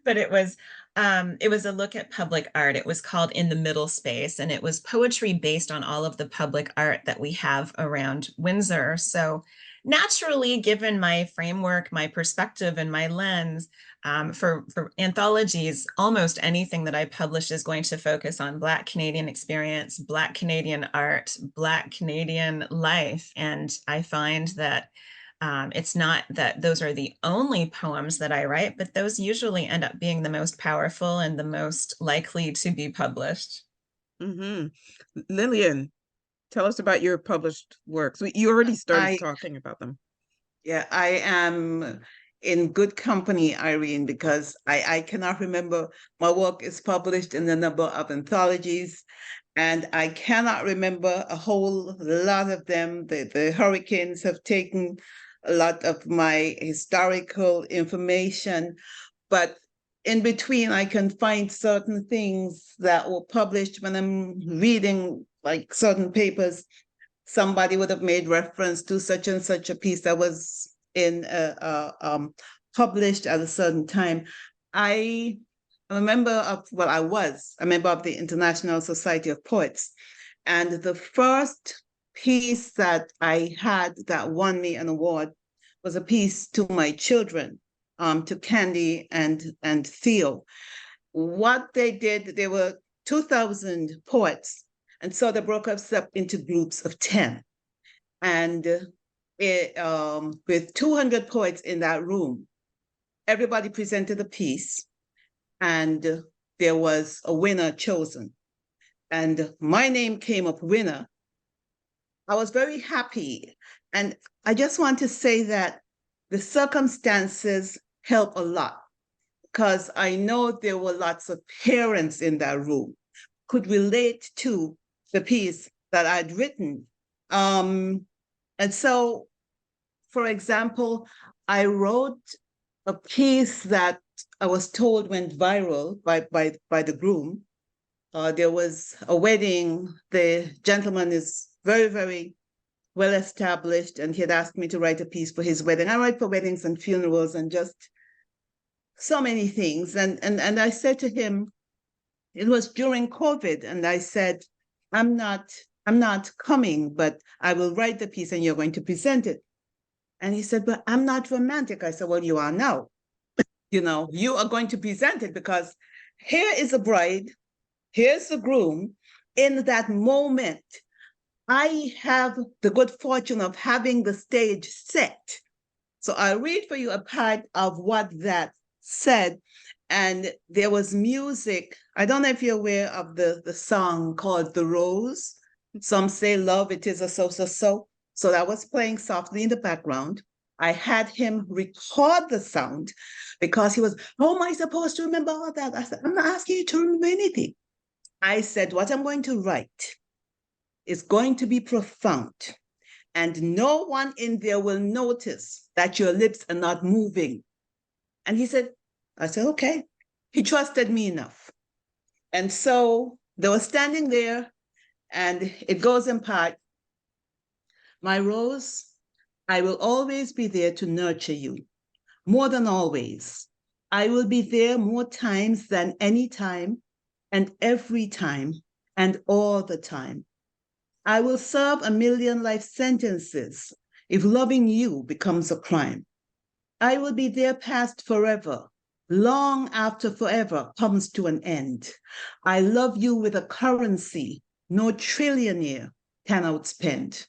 But it was a look at public art. It was called In the Middle Space, and it was poetry based on all of the public art that we have around Windsor. So naturally, given my framework, my perspective, and my lens, for anthologies, almost anything that I publish is going to focus on Black Canadian experience, Black Canadian art, Black Canadian life. And I find that it's not that those are the only poems that I write, but those usually end up being the most powerful and the most likely to be published. Mm-hmm. Lillian, tell us about your published works. You already started I talking about them. Yeah, I am in good company, Irene, because I cannot remember. My work is published in a number of anthologies, and I cannot remember a whole lot of them. The hurricanes have taken a lot of my historical information, but in between, I can find certain things that were published when I'm reading like certain papers. Somebody would have made reference to such and such a piece that was in published at a certain time. I'm a member of, well, I was a member of the International Society of Poets. And the first piece that I had that won me an award was a piece to my children, to Candy and Theo. What they did, there were 2,000 poets, and so they broke us up into groups of 10. And with 200 poets in that room, everybody presented a piece, and there was a winner chosen. And my name came up winner. I was very happy. And I just want to say that the circumstances help a lot, because I know there were lots of parents in that room could relate to the piece that I'd written. And so, for example, I wrote a piece that I was told went viral by the groom. There was a wedding. The gentleman is very, very well established, and he had asked me to write a piece for his wedding. I write for weddings and funerals and just so many things. And I said to him, it was during COVID, and I said, I'm not coming, but I will write the piece and you're going to present it. And he said, but I'm not romantic. I said, well, you are now. You are going to present it, because here is a bride, here's the groom. In that moment, I have the good fortune of having the stage set. So I'll read for you a part of what that said. And there was music. I don't know if you're aware of the song called The Rose. Some say love, it is a so. So that was playing softly in the background. I had him record the sound, because he was, how am I supposed to remember all that? I said, I'm not asking you to remember anything. I said, what I'm going to write is going to be profound, and no one in there will notice that your lips are not moving. And he said, I said, okay. He trusted me enough. And so they were standing there, and it goes in part, my rose, I will always be there to nurture you, more than always. I will be there more times than any time, and every time, and all the time. I will serve 1,000,000 life sentences if loving you becomes a crime. I will be there past forever, long after forever comes to an end. I love you with a currency no trillionaire can outspend.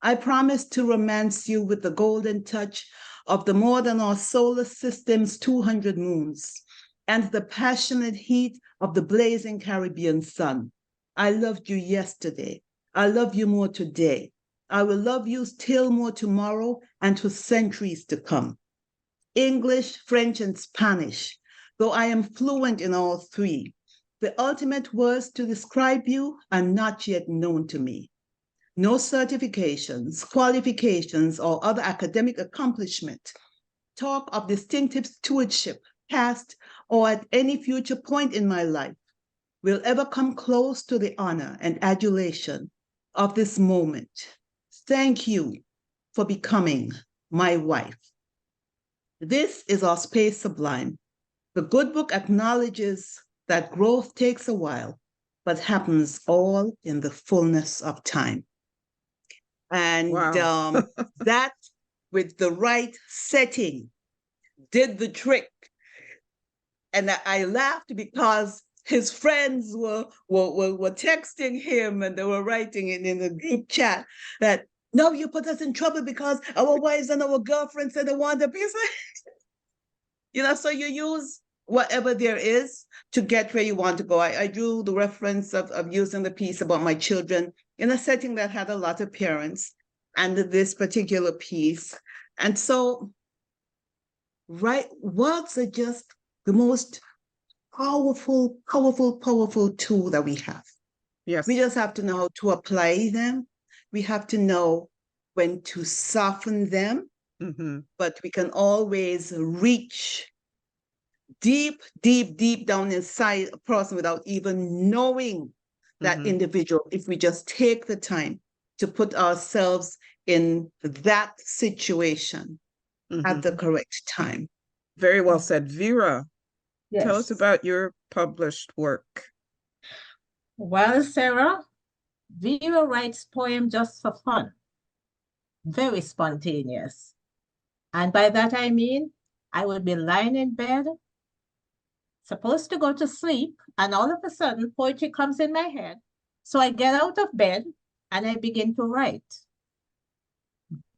I promise to romance you with the golden touch of the more than our solar system's 200 moons and the passionate heat of the blazing Caribbean sun. I loved you yesterday. I love you more today. I will love you still more tomorrow and for centuries to come. English, French, and Spanish, though I am fluent in all three. The ultimate words to describe you are not yet known to me. No certifications, qualifications, or other academic accomplishment. Talk of distinctive stewardship, past or at any future point in my life, will ever come close to the honor and adulation of this moment. Thank you for becoming my wife. This is our space sublime. The good book acknowledges that growth takes a while, but happens all in the fullness of time. And Wow. that, with the right setting, did the trick. And I laughed because his friends were texting him and they were writing it in the group chat that, no, you put us in trouble because our wives and our girlfriends said they want a piece. So you use whatever there is to get where you want to go. I drew the reference of using the piece about my children in a setting that had a lot of parents and this particular piece. And so, right, words are just the most powerful tool that we have. Yes. We just have to know how to apply them. We have to know when to soften them, but we can always reach deep down inside a person without even knowing that individual if we just take the time to put ourselves in that situation at the correct time. Very well said. Vera, Yes. tell us about your published work. Well, Sarah, Vera writes poems just for fun. Very spontaneous. And by that I mean, I would be lying in bed, supposed to go to sleep, and all of a sudden poetry comes in my head. So I get out of bed and I begin to write.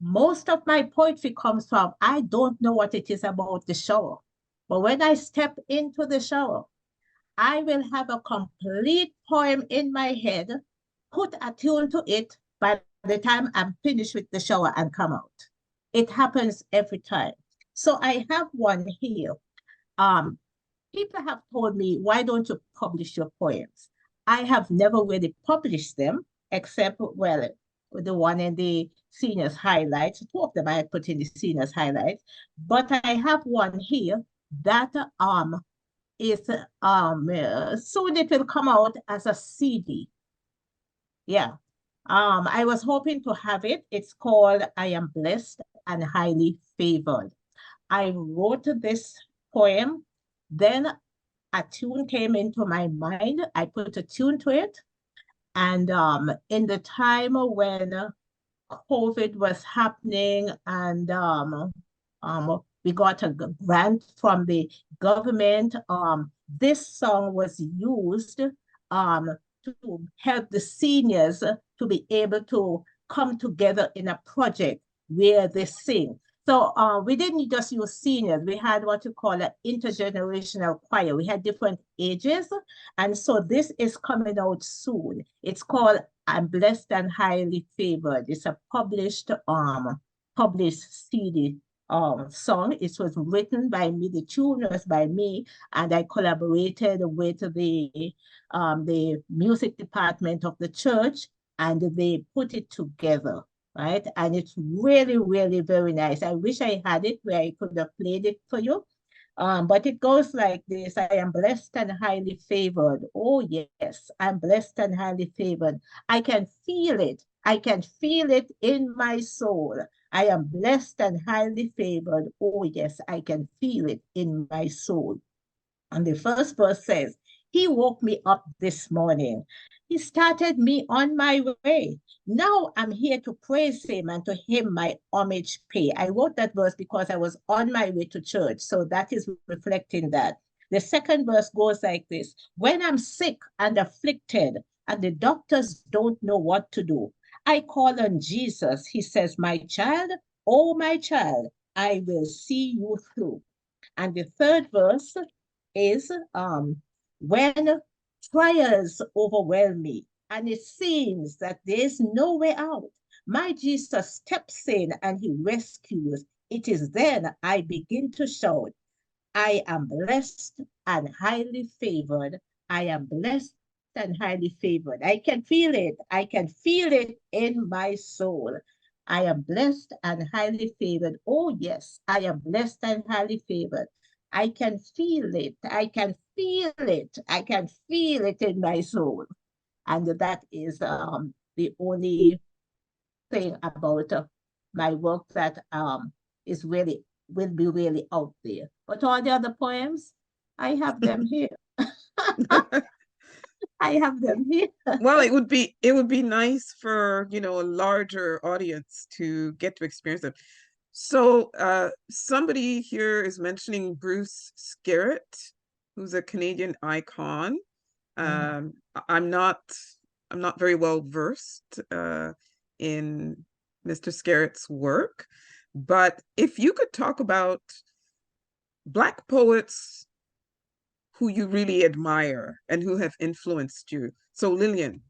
Most of my poetry comes from, I don't know what it is about the shower. But when I step into the shower, I will have a complete poem in my head, put a tune to it by the time I'm finished with the shower and come out. It happens every time. So I have one here. People have told me, why don't you publish your poems? I have never really published them, except, well, the one in the seniors highlights. Two of them I had put in the seniors highlights. But I have one here that is soon it will come out as a CD. Yeah. I was hoping to have it. It's called I Am Blessed and Highly Favored. I wrote this poem, then a tune came into my mind. I put a tune to it. And in the time when COVID was happening and we got a grant from the government, this song was used to help the seniors to be able to come together in a project where they sing. So we didn't just use seniors. We had what you call an intergenerational choir. We had different ages. And so this is coming out soon. It's called I'm Blessed and Highly Favored. It's a published CD song. It was written by me, the tune was by me, and I collaborated with the music department of the church, and they put it together, right? And it's really, really very nice. I wish I had it where I could have played it for you. But it goes like this. I am blessed and highly favored. Oh, yes, I'm blessed and highly favored. I can feel it. I can feel it in my soul. I am blessed and highly favored. Oh, yes, I can feel it in my soul. And the first verse says, he woke me up this morning. He started me on my way. Now I'm here to praise him and to him my homage pay. I wrote that verse because I was on my way to church. So that is reflecting that. The second verse goes like this. When I'm sick and afflicted and the doctors don't know what to do, I call on Jesus. He says, my child, oh, my child, I will see you through. And the third verse is when trials overwhelm me and it seems that there's no way out, my Jesus steps in and he rescues. It is then I begin to shout, I am blessed and highly favored. I am blessed and highly favored. I can feel it. I can feel it in my soul. I am blessed and highly favored. Oh, yes, I am blessed and highly favored. I can feel it. I can feel it. I can feel it in my soul. And that is the only thing about my work that is really will be really out there. But all the other poems, I have them here. I have them here. Well, it would be nice for, you know, a larger audience to get to experience them. So somebody here is mentioning Bruce Skerritt, who's a Canadian icon. Um, I'm not very well versed in Mr. Skerritt's work, but if you could talk about Black poets who you really admire and who have influenced you. So Lillian.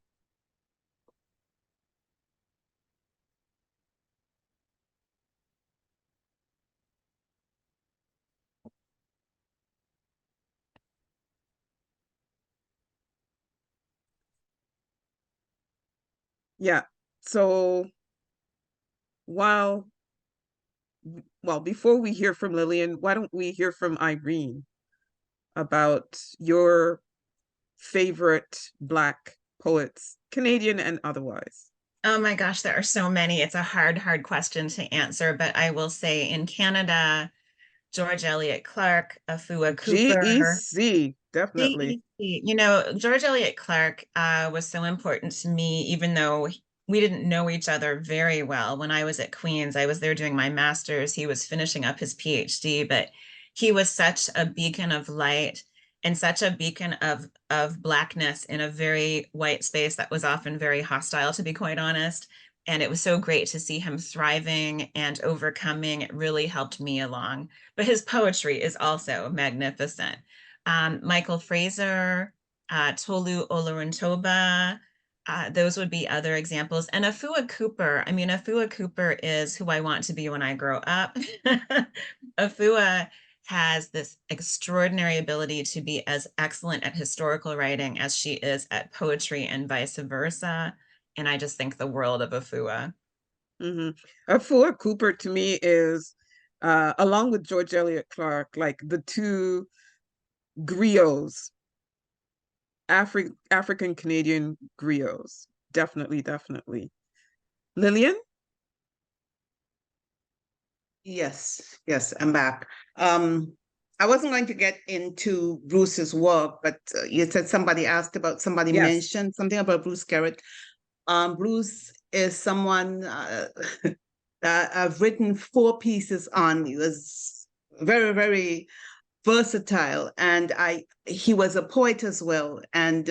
Yeah. So while well, before we hear from Lillian, why don't we hear from Irene about your favorite Black poets, Canadian and otherwise? Oh my gosh, there are so many. It's a hard question to answer, but I will say in Canada, George Eliot Clark, Afua Cooper. GEC, definitely. You know, George Eliot Clark was so important to me, even though we didn't know each other very well. When I was at Queen's, I was there doing my master's. He was finishing up his PhD, but he was such a beacon of light and such a beacon of Blackness in a very white space that was often very hostile, to be quite honest. And it was so great to see him thriving and overcoming. It really helped me along. But his poetry is also magnificent. Michael Fraser, Tolu Oloruntoba, those would be other examples. And Afua Cooper, I mean, Afua Cooper is who I want to be when I grow up. Afua has this extraordinary ability to be as excellent at historical writing as she is at poetry and vice versa. And I just think the world of Afua. Afua Cooper to me is, along with George Eliot Clark, like the two griots, African Canadian griots. Definitely, definitely. Lillian? Yes, I'm back. I wasn't going to get into Bruce's work, but you said somebody asked about, somebody Yes. mentioned something about Bruce Skerritt. Bruce is someone that I've written 4 pieces on. He was very, very versatile, and he was a poet as well. And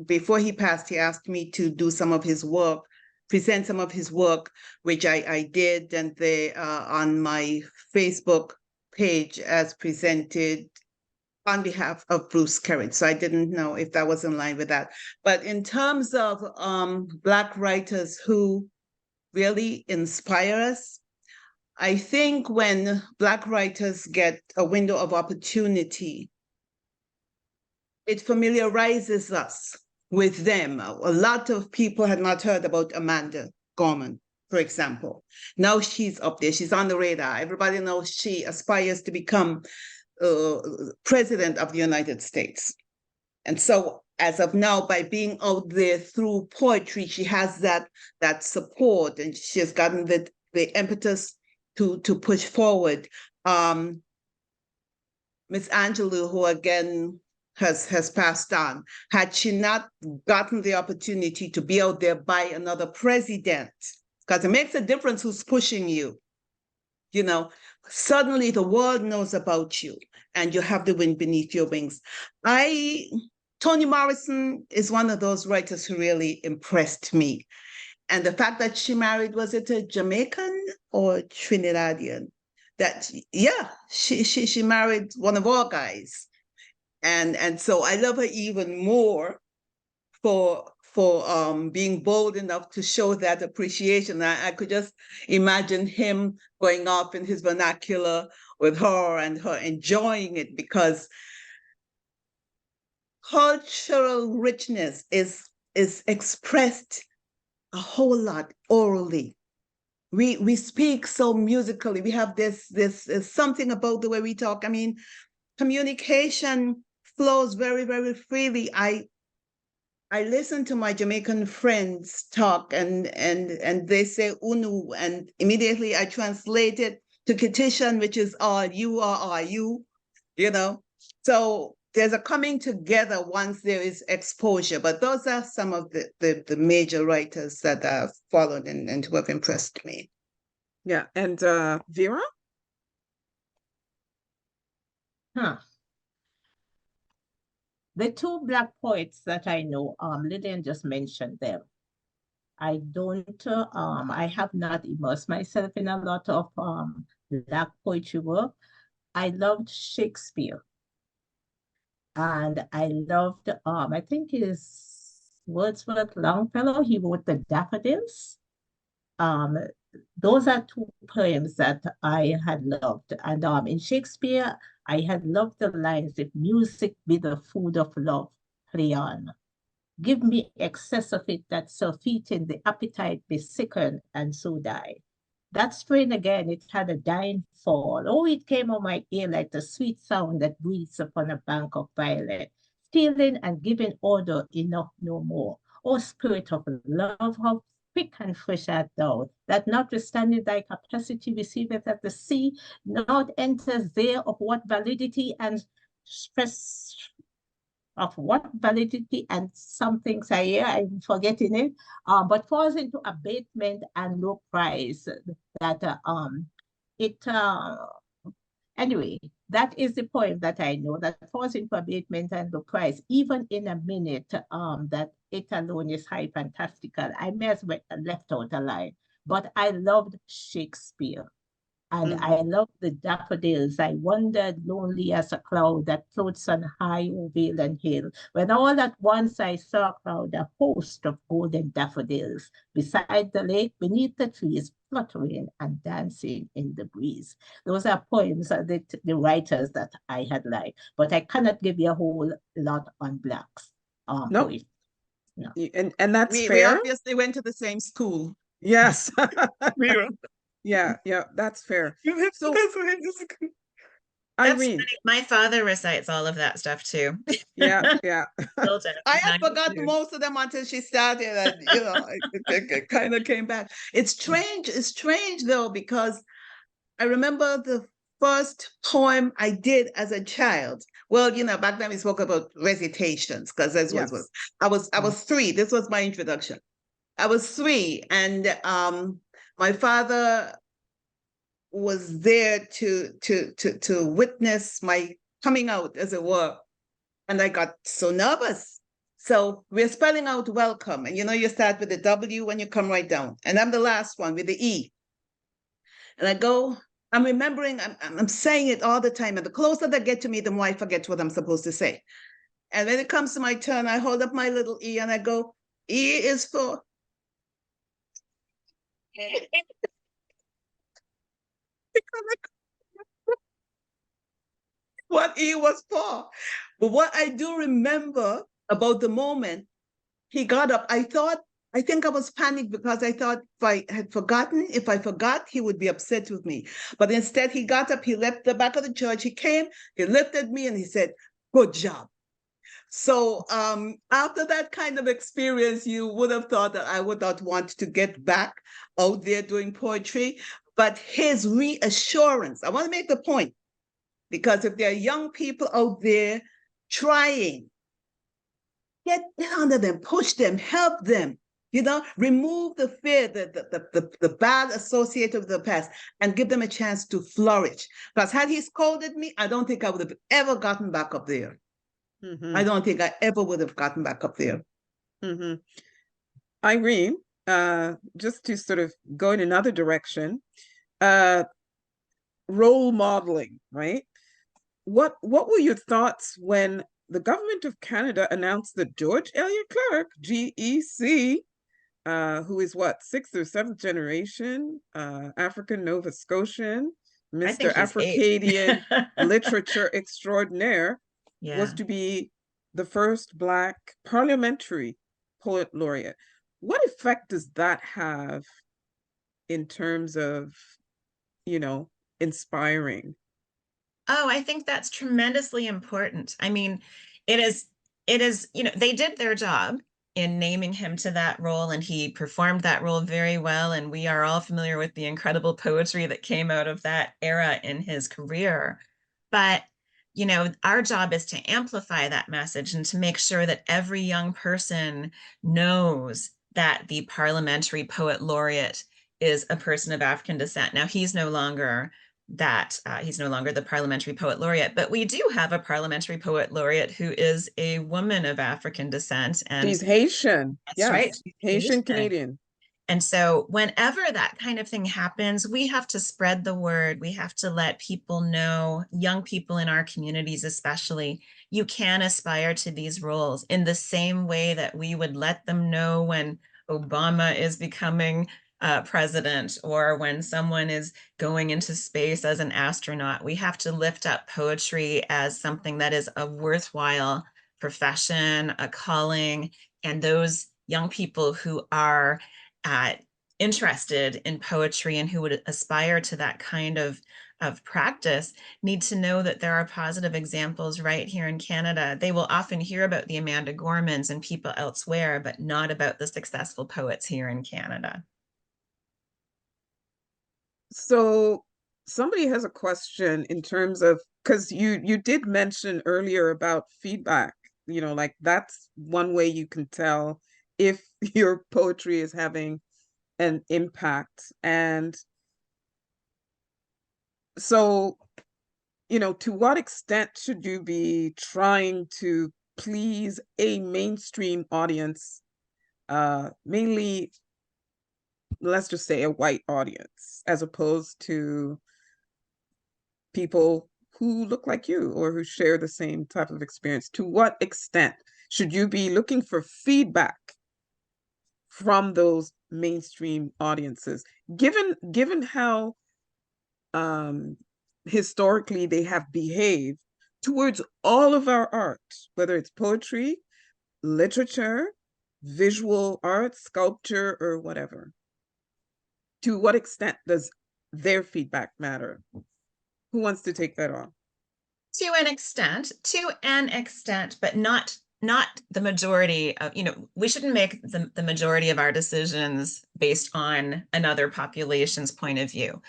before he passed, he asked me to do some of his work, present some of his work, which I did, and they on my Facebook page as presented on behalf of Bruce Skerritt. So I didn't know if that was in line with that. But in terms of Black writers who really inspire us, I think when Black writers get a window of opportunity, it familiarizes us with them. A lot of people had not heard about Amanda Gorman, for example. Now she's up there, she's on the radar. Everybody knows she aspires to become president of the United States. And so as of now, by being out there through poetry, she has that support, and she has gotten the impetus to push forward. Miss Angelou, who again has passed on, had she not gotten the opportunity to be out there by another president, because it makes a difference who's pushing you. You know, suddenly the world knows about you and you have the wind beneath your wings. Toni Morrison is one of those writers who really impressed me. And the fact that she married, was it a Jamaican or Trinidadian? That, yeah, she married one of our guys. And so I love her even more for being bold enough to show that appreciation. I could just imagine him going off in his vernacular with her and her enjoying it, because cultural richness is expressed a whole lot orally. We speak so musically. We have this something about the way we talk. I mean, communication flows very, very freely. I listen to my Jamaican friends talk, and they say unu, and immediately I translate it to Kitishan, which is are you, or are you, you know. So there's a coming together once there is exposure. But those are some of the major writers that I've followed and who have impressed me. Yeah. And Vera? Huh. The two Black poets that I know, Lillian just mentioned them. I don't, I have not immersed myself in a lot of Black poetry work. I loved Shakespeare. And I loved, I think it's Wordsworth Longfellow. He wrote the Daffodils. Those are two poems that I had loved. And in Shakespeare, I had loved the lines, if music be the food of love, play on. Give me excess of it, that surfeiting the appetite be sickened and so die. That strain again, it had a dying fall. Oh, it came on my ear like the sweet sound that breathes upon a bank of violet, stealing and giving order enough no more. O spirit of love, how quick and fresh art thou, that notwithstanding thy capacity receiveth at the sea, not enters there of what validity and stress of what validity and some things I hear, I'm forgetting it, but falls into abatement and low price. That anyway, that is the poem that I know that falls into abatement and low price, even in a minute. That it alone is high fantastical. I may have left out a line, but I loved Shakespeare. And I love the daffodils. I wandered lonely as a cloud that floats on high over vale and hill. When all at once I saw a crowd, a host of golden daffodils, beside the lake, beneath the trees, fluttering and dancing in the breeze. Those are poems that the writers that I had liked, but I cannot give you a whole lot on Blacks. Nope. Poetry. No. And that's We fair. obviously went to the same school. Yes. Vera. Yeah, that's fair. So That's Irene. funny. My father recites all of that stuff too. Yeah. I had forgotten most of them until she started, and it kind of came back. It's strange though, because I remember the first poem I did as a child. Well, back then we spoke about recitations, because this was I was 3. This was my introduction. I was 3, and my father was there to witness my coming out, as it were, and I got so nervous. So we're spelling out welcome, and you start with the W when you come right down, and I'm the last one with the E. And I go, I'm remembering, I'm saying it all the time, and the closer they get to me, the more I forget what I'm supposed to say. And when it comes to my turn, I hold up my little E and I go, E is for. What E was for. But what I do remember about the moment he got up, I think I was panicked, because I thought if I forgot, he would be upset with me. But instead, he got up, he left the back of the church, he came, he lifted me, and he said, good job. So after that kind of experience, you would have thought that I would not want to get back out there doing poetry. But his reassurance, I want to make the point, because if there are young people out there trying, get under them, push them, help them, remove the fear, the bad associated with the past, and give them a chance to flourish. Because had he scolded me, I don't think I would have ever gotten back up there. I don't think I ever would have gotten back up there. Irene, just to sort of go in another direction, role modeling, right? What were your thoughts when the government of Canada announced that George Elliott Clark, GEC, who is what, sixth or seventh generation African Nova Scotian, I Mr. think he's 8. Africadian literature extraordinaire, was Yeah. to be the first Black parliamentary poet laureate. What effect does that have in terms of, inspiring? Oh, I think that's tremendously important. I mean, they did their job in naming him to that role, and he performed that role very well. And we are all familiar with the incredible poetry that came out of that era in his career. But, our job is to amplify that message and to make sure that every young person knows that the parliamentary poet laureate is a person of African descent. Now, he's no longer the parliamentary poet laureate, but we do have a parliamentary poet laureate who is a woman of African descent. And She's Haitian. that's right, Yes, she's Haitian Haitian. Canadian. And so whenever that kind of thing happens, we have to spread the word. We have to let people know, young people in our communities especially, you can aspire to these roles in the same way that we would let them know when Obama is becoming president, or when someone is going into space as an astronaut. We have to lift up poetry as something that is a worthwhile profession, a calling, and those young people who are interested in poetry and who would aspire to that kind of practice need to know that there are positive examples right here in Canada. They will often hear about the Amanda Gormans and people elsewhere, but not about the successful poets here in Canada. So somebody has a question in terms of, because you did mention earlier about feedback, like that's one way you can tell if your poetry is having an impact. And so, to what extent should you be trying to please a mainstream audience, mainly, let's just say, a white audience, as opposed to people who look like you or who share the same type of experience? To what extent should you be looking for feedback from those mainstream audiences, given how historically they have behaved towards all of our art, whether it's poetry, literature, visual art, sculpture, or whatever? To what extent does their feedback matter? Who wants to take that on? To an extent, but not the majority of, we shouldn't make the majority of our decisions based on another population's point of view.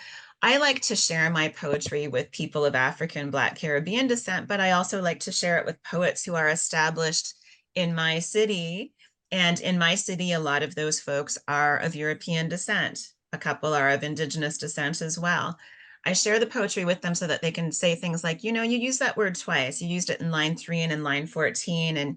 I like to share my poetry with people of African, Black, Caribbean descent, but I also like to share it with poets who are established in my city. And in my city, a lot of those folks are of European descent. A couple are of Indigenous descent as well. I share the poetry with them so that they can say things like, you use that word twice. You used it in line 3 and in line 14. And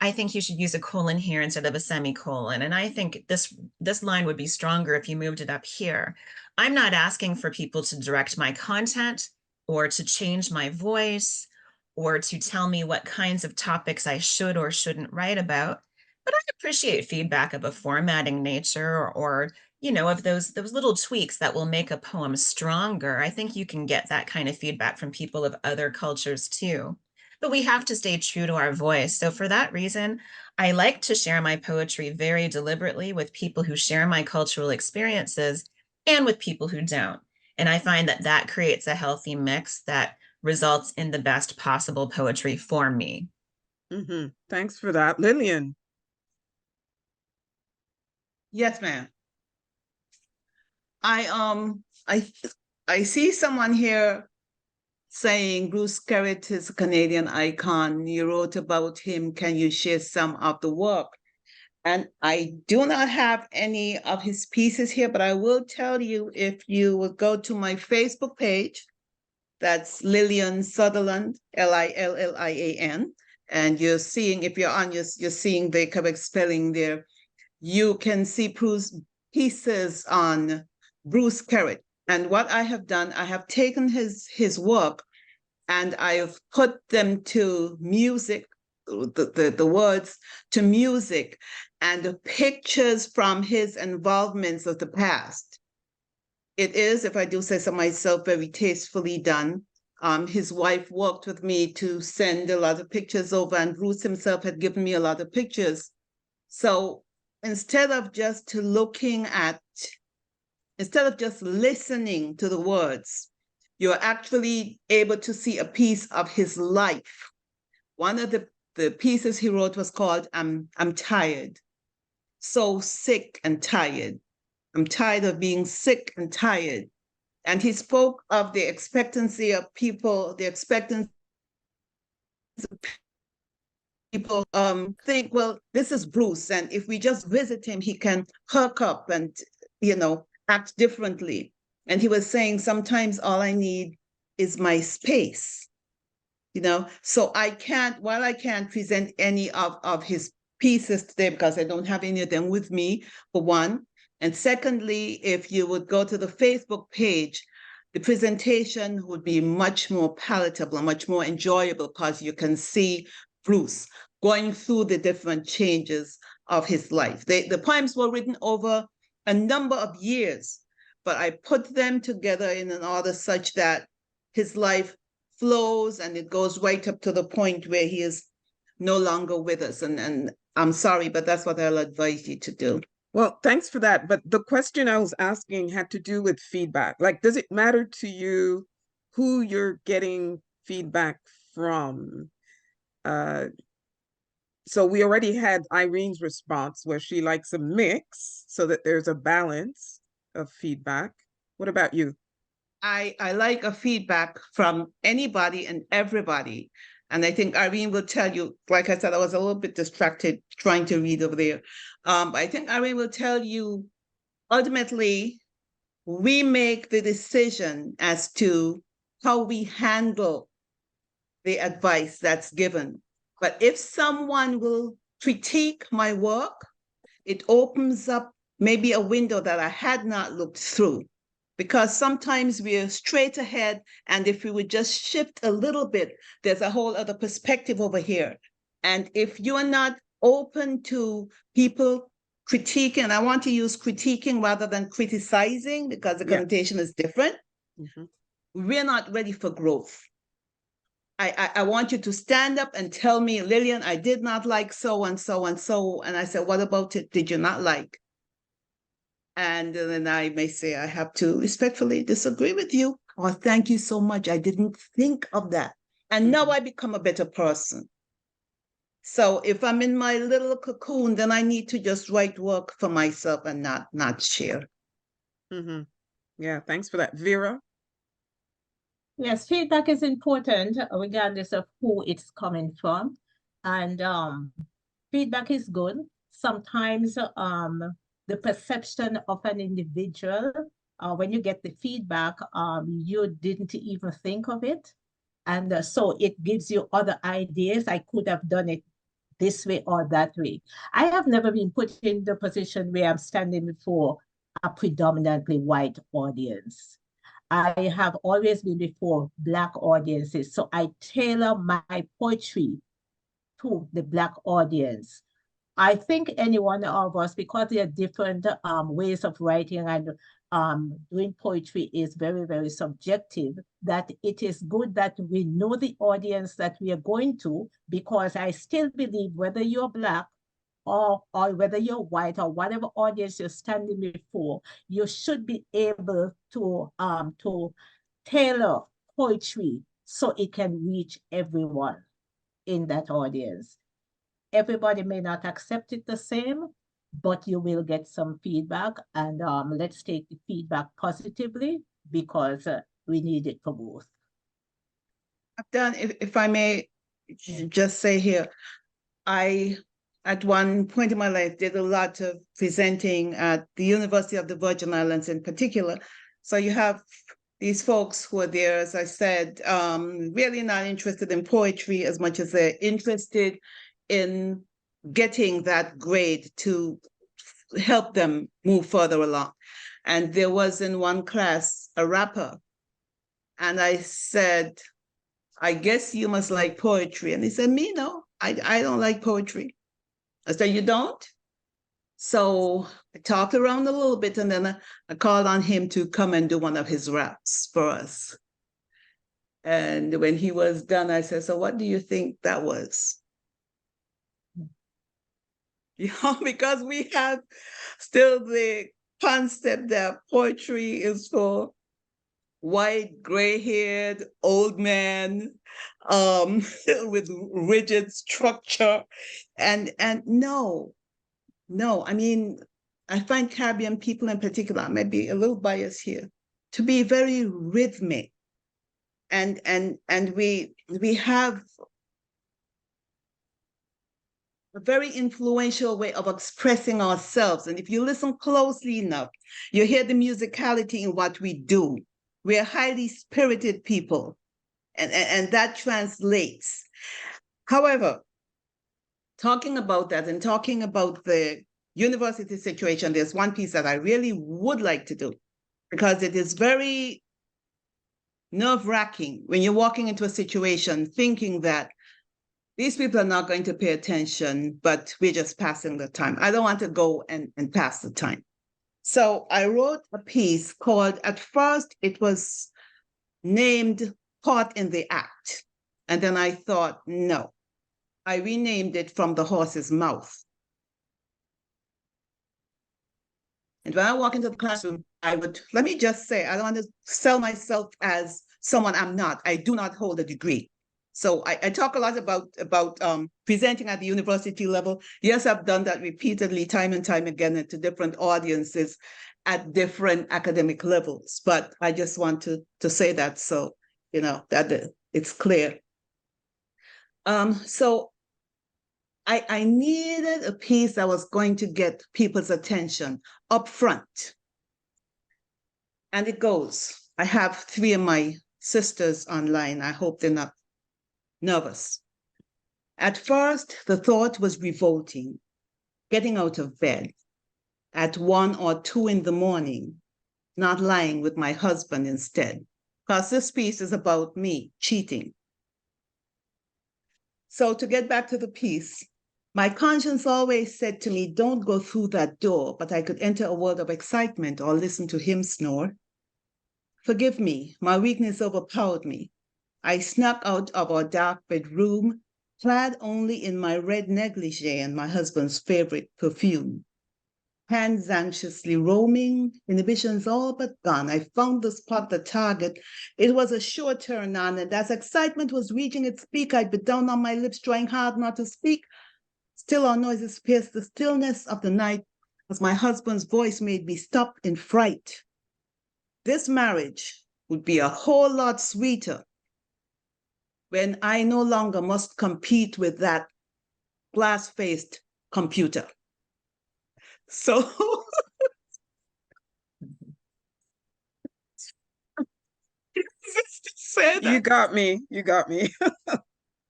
I think you should use a colon here instead of a semicolon. And I think this line would be stronger if you moved it up here. I'm not asking for people to direct my content or to change my voice or to tell me what kinds of topics I should or shouldn't write about. But I appreciate feedback of a formatting nature or of those little tweaks that will make a poem stronger. I think you can get that kind of feedback from people of other cultures too. But we have to stay true to our voice. So for that reason, I like to share my poetry very deliberately with people who share my cultural experiences and with people who don't. And I find that creates a healthy mix that results in the best possible poetry for me. Mm-hmm. Thanks for that. Lillian. Yes, ma'am. I see someone here saying Bruce Carrot is a Canadian icon. You wrote about him. Can you share some of the work? And I do not have any of his pieces here, but I will tell you, if you will go to my Facebook page, that's Lillian Sutherland, Lillian, and you're seeing, if you're on, you're seeing the correct spelling there. you can see pieces on Bruce Perry. And what I have done, I have taken his work and I have put them to music, the words to music, and the pictures from his involvements of the past. It is, if I do say so myself, very tastefully done. His wife worked with me to send a lot of pictures over, and Bruce himself had given me a lot of pictures. So instead of just listening to the words, you're actually able to see a piece of his life. One of the pieces he wrote was called I'm Tired. So sick and tired. I'm tired of being sick and tired. And he spoke of the expectancy of people, the expectancy of people think, well, this is Bruce, and if we just visit him, he can perk up and, act differently. And he was saying, sometimes all I need is my space, So while I can't present any of his pieces today because I don't have any of them with me, for one. And secondly, if you would go to the Facebook page, the presentation would be much more palatable and much more enjoyable because you can see Bruce going through the different changes of his life. The poems were written over a number of years, but I put them together in an order such that his life flows and it goes right up to the point where he is no longer with us. And I'm sorry, but that's what I'll advise you to do. Well, thanks for that. But the question I was asking had to do with feedback. Like, does it matter to you who you're getting feedback from? So we already had Irene's response where she likes a mix so that there's a balance of feedback. What about you? I like a feedback from anybody and everybody. And I think Irene will tell you, like I said, I was a little bit distracted trying to read over there. I think Irene will tell you, ultimately, we make the decision as to how we handle the advice that's given. But if someone will critique my work, it opens up maybe a window that I had not looked through. Because sometimes we're straight ahead, and if we would just shift a little bit, there's a whole other perspective over here. And if you're not open to people critiquing, and I want to use critiquing rather than criticizing because the connotation is different, we're not ready for growth. I want you to stand up and tell me, Lillian, I did not like so and so and so. And I said, what about it did you not like? And then I may say, I have to respectfully disagree with you. Or thank you so much. I didn't think of that. And now I become a better person. So if I'm in my little cocoon, then I need to just write work for myself and not share. Yeah, thanks for that. Vera? Yes, feedback is important regardless of who it's coming from. And feedback is good. Sometimes the perception of an individual, when you get the feedback, you didn't even think of it. And so it gives you other ideas. I could have done it this way or that way. I have never been put in the position where I'm standing before a predominantly white audience. I have always been before Black audiences. So I tailor my poetry to the Black audience. I think any one of us, because there are different ways of writing and doing poetry is very, very subjective, that it is good that we know the audience that we are going to, because I still believe whether you're Black or whether you're white or whatever audience you're standing before, you should be able to tailor poetry so it can reach everyone in that audience. Everybody may not accept it the same, but you will get some feedback, and let's take the feedback positively because we need it for both. I've done, if I may just say here, I, at one point in my life, did a lot of presenting at the University of the Virgin Islands in particular. So you have these folks who are there, as I said, really not interested in poetry as much as they're interested in getting that grade to help them move further along. And there was in one class a rapper. And I said, I guess you must like poetry. And he said, me, no, I don't like poetry. I said, you don't? So I talked around a little bit, and then I called on him to come and do one of his raps for us. And when he was done, I said, so what do you think that was? You know, because we have still the concept that poetry is for white, gray-haired, old men with rigid structure. And no, I mean, I find Caribbean people in particular, I may be a little biased here, to be very rhythmic. And we have a very influential way of expressing ourselves. And if you listen closely enough, you hear the musicality in what we do. We are highly spirited people, and that translates. However, talking about that and talking about the university situation, there's one piece that I really would like to do, because it is very nerve-wracking when you're walking into a situation thinking that these people are not going to pay attention, but we're just passing the time. I don't want to go and pass the time. So I wrote a piece called, at first it was named Caught in the Act. And then I thought, no, I renamed it From the Horse's Mouth. And when I walk into the classroom, let me just say, I don't want to sell myself as someone I'm not. I do not hold a degree. So I talk a lot about presenting at the university level. Yes, I've done that repeatedly, time and time again, and to different audiences at different academic levels. But I just want to say that, so you know that it's clear. So I needed a piece that was going to get people's attention up front. And it goes. I have 3 of my sisters online. I hope they're not nervous. At first, the thought was revolting, getting out of bed at 1 or 2 in the morning, not lying with my husband instead, because this piece is about me cheating. So to get back to the piece, my conscience always said to me, don't go through that door, but I could enter a world of excitement or listen to him snore. Forgive me, my weakness overpowered me. I snuck out of our dark bedroom, clad only in my red negligee and my husband's favorite perfume. Hands anxiously roaming, inhibitions all but gone. I found the spot, the target. It was a sure turn on, and as excitement was reaching its peak, I bit down on my lips, trying hard not to speak. Still our noises pierced the stillness of the night as my husband's voice made me stop in fright. This marriage would be a whole lot sweeter when I no longer must compete with that glass-faced computer. So You got me. You got me.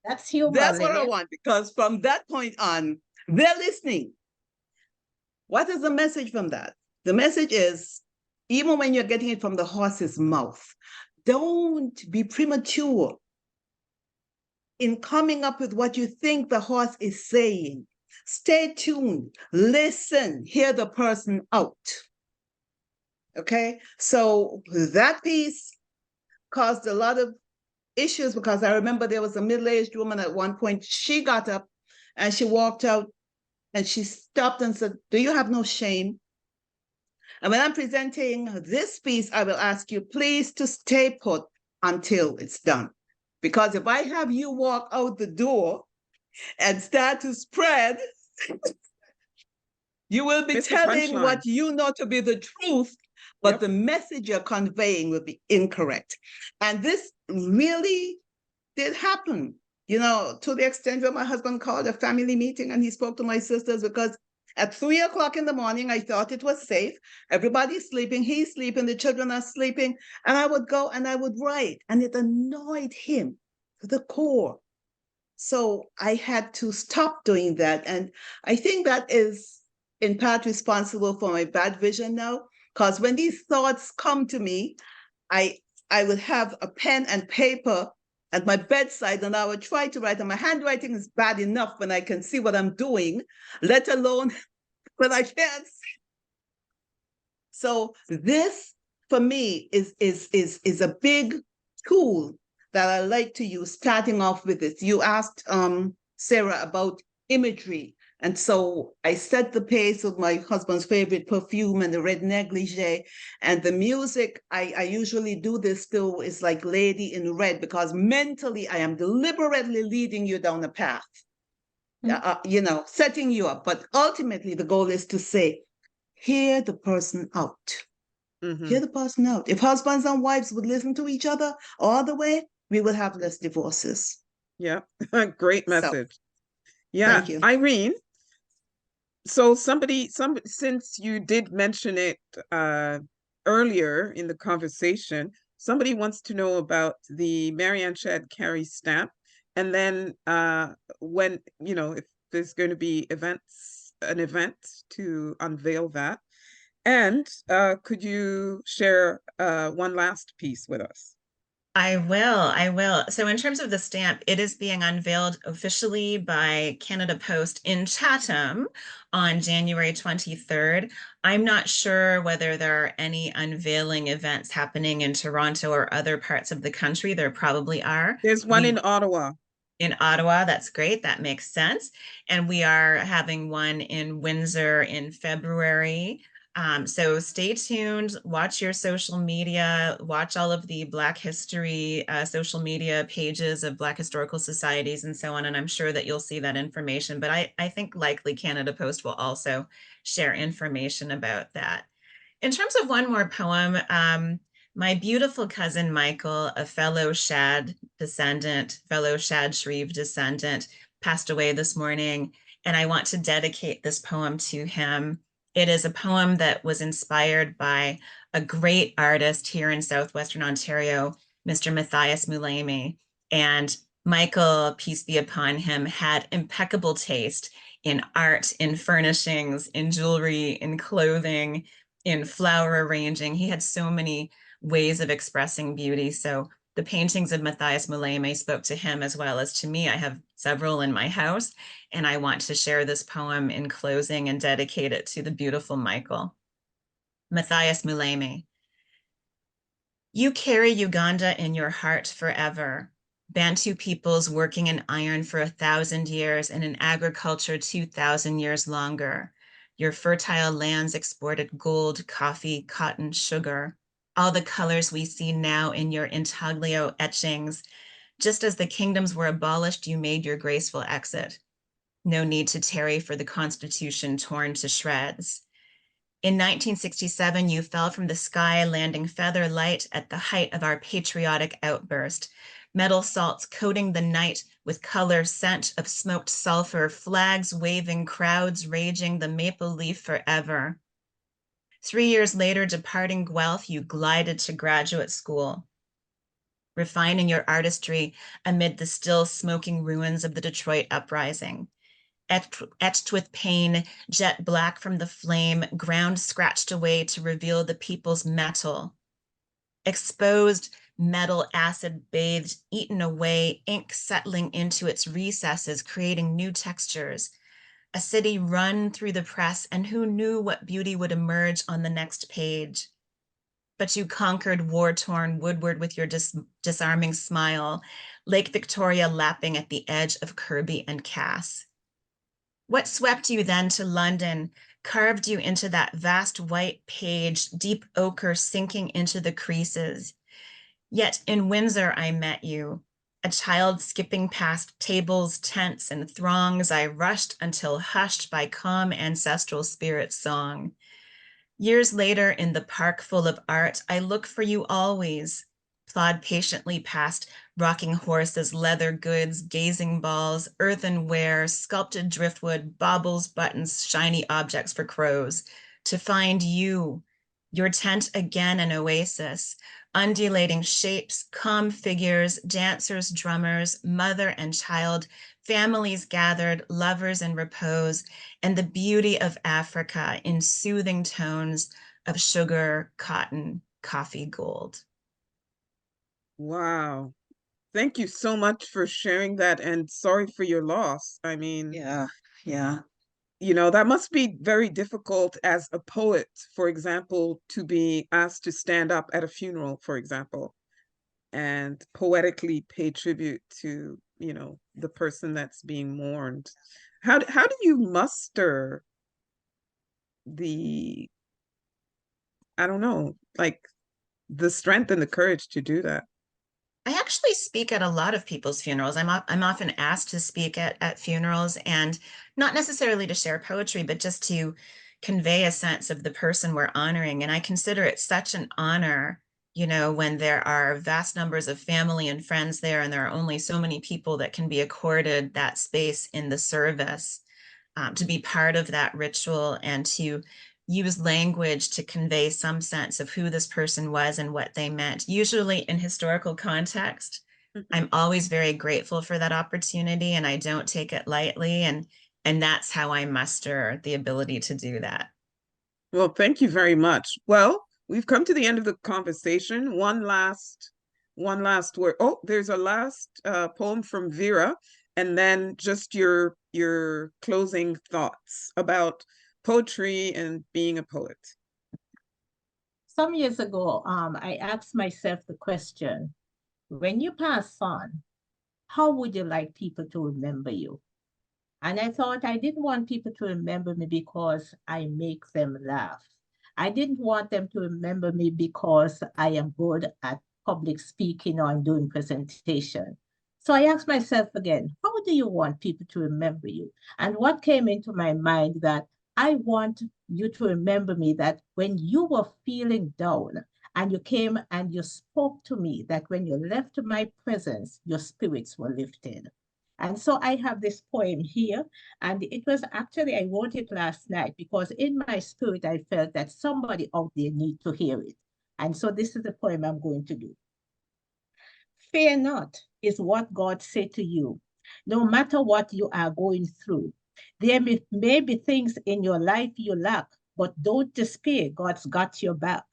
That's humor. That's what I Lillian. want, because from that point on, they're listening. What is the message from that? The message is, even when you're getting it from the horse's mouth, don't be premature in coming up with what you think the horse is saying. Stay tuned, listen, hear the person out. Okay, so that piece caused a lot of issues, because I remember there was a middle-aged woman at one point. She got up and she walked out and she stopped and said, do you have no shame? And when I'm presenting this piece, I will ask you please to stay put until it's done. Because if I have you walk out the door and start to spread, you will be telling what you know to be the truth, but the message you're conveying will be incorrect. And this really did happen, you know, to the extent where my husband called a family meeting and he spoke to my sisters, because at 3 o'clock in the morning, I thought it was safe. Everybody's sleeping, he's sleeping, the children are sleeping. And I would go and I would write, and it annoyed him to the core. So I had to stop doing that. And I think that is in part responsible for my bad vision now, because when these thoughts come to me, I would have a pen and paper at my bedside, and I would try to write, and my handwriting is bad enough when I can see what I'm doing, let alone when I can't see. So this, for me, is a big tool that I like to use, starting off with this. You asked Sarah about imagery. And so I set the pace with my husband's favorite perfume and the red negligee. And the music, I usually do this too, is like Lady in Red, because mentally I am deliberately leading you down a path, setting you up. But ultimately, the goal is to say, hear the person out. Hear the person out. If husbands and wives would listen to each other all the way, we would have less divorces. Yeah, great message. Yeah, thank you. Irene. So since you did mention it earlier in the conversation, somebody wants to know about the Marianne Shedd Carey stamp, and then when, if there's going to be an event to unveil that. And could you share one last piece with us? I will. So in terms of the stamp, it is being unveiled officially by Canada Post in Chatham on January 23rd. I'm not sure whether there are any unveiling events happening in Toronto or other parts of the country. There probably are. There's one in Ottawa. In Ottawa, that's great. That makes sense. And we are having one in Windsor in February. So stay tuned, watch your social media, watch all of the Black history social media pages of Black historical societies and so on. And I'm sure that you'll see that information, but I think likely Canada Post will also share information about that. In terms of one more poem, my beautiful cousin Michael, a fellow Shad Shreve descendant, passed away this morning, and I want to dedicate this poem to him. It is a poem that was inspired by a great artist here in Southwestern Ontario, Mr. Matthias Mulamy. And Michael, peace be upon him, had impeccable taste in art, in furnishings, in jewelry, in clothing, in flower arranging. He had so many ways of expressing beauty. So the paintings of Matthias Mulamy spoke to him as well as to me. I have several in my house, and I want to share this poem in closing and dedicate it to the beautiful Michael. Matthias Mulamy. You carry Uganda in your heart forever. Bantu peoples working in iron for 1,000 years and in agriculture 2,000 years longer. Your fertile lands exported gold, coffee, cotton, sugar. All the colors we see now in your intaglio etchings. Just as the kingdoms were abolished, you made your graceful exit. No need to tarry for the Constitution torn to shreds. In 1967, you fell from the sky, landing feather light at the height of our patriotic outburst. Metal salts coating the night with color scent of smoked sulfur, flags waving, crowds raging, the maple leaf forever. 3 years later, departing Guelph, you glided to graduate school, refining your artistry amid the still smoking ruins of the Detroit uprising. Etched with pain, jet black from the flame, ground scratched away to reveal the people's metal. Exposed, metal acid bathed, eaten away, ink settling into its recesses, creating new textures. A city run through the press, and who knew what beauty would emerge on the next page? But you conquered war-torn Woodward with your disarming smile, Lake Victoria lapping at the edge of Kirby and Cass. What swept you then to London, carved you into that vast white page, deep ochre sinking into the creases. Yet in Windsor I met you, a child skipping past tables, tents, and throngs. I rushed until hushed by calm ancestral spirit song. Years later, in the park full of art, I look for you always, plod patiently past rocking horses, leather goods, gazing balls, earthenware, sculpted driftwood, baubles, buttons, shiny objects for crows, to find you, Your tent again an oasis, undulating shapes, calm figures, dancers, drummers, mother and child, families gathered, lovers in repose, and the beauty of Africa in soothing tones of sugar, cotton, coffee, gold. Wow. Thank you so much for sharing that, and sorry for your loss. I mean, Yeah, yeah. that must be very difficult as a poet, for example, to be asked to stand up at a funeral, for example, and poetically pay tribute to, the person that's being mourned. How do you muster the, I don't know, like the strength and the courage to do that? I actually speak at a lot of people's funerals. I'm often asked to speak at funerals, and not necessarily to share poetry, but just to convey a sense of the person we're honoring. And I consider it such an honor, when there are vast numbers of family and friends there, and there are only so many people that can be accorded that space in the service, to be part of that ritual and to use language to convey some sense of who this person was and what they meant, usually in historical context. I'm always very grateful for that opportunity, and I don't take it lightly. And that's how I muster the ability to do that. Well, thank you very much. Well, we've come to the end of the conversation. One last word. Oh, there's a last poem from Vera, and then just your closing thoughts about poetry and being a poet. Some years ago, I asked myself the question, when you pass on, how would you like people to remember you? And I thought I didn't want people to remember me because I make them laugh. I didn't want them to remember me because I am good at public speaking or doing presentation. So I asked myself again, how do you want people to remember you? And what came into my mind that I want you to remember me that when you were feeling down and you came and you spoke to me, that when you left my presence, your spirits were lifted. And so I have this poem here, and it was actually, I wrote it last night because in my spirit, I felt that somebody out there need to hear it. And so this is the poem I'm going to do. Fear not is what God said to you, no matter what you are going through. There may be things in your life you lack, but don't despair, God's got your back.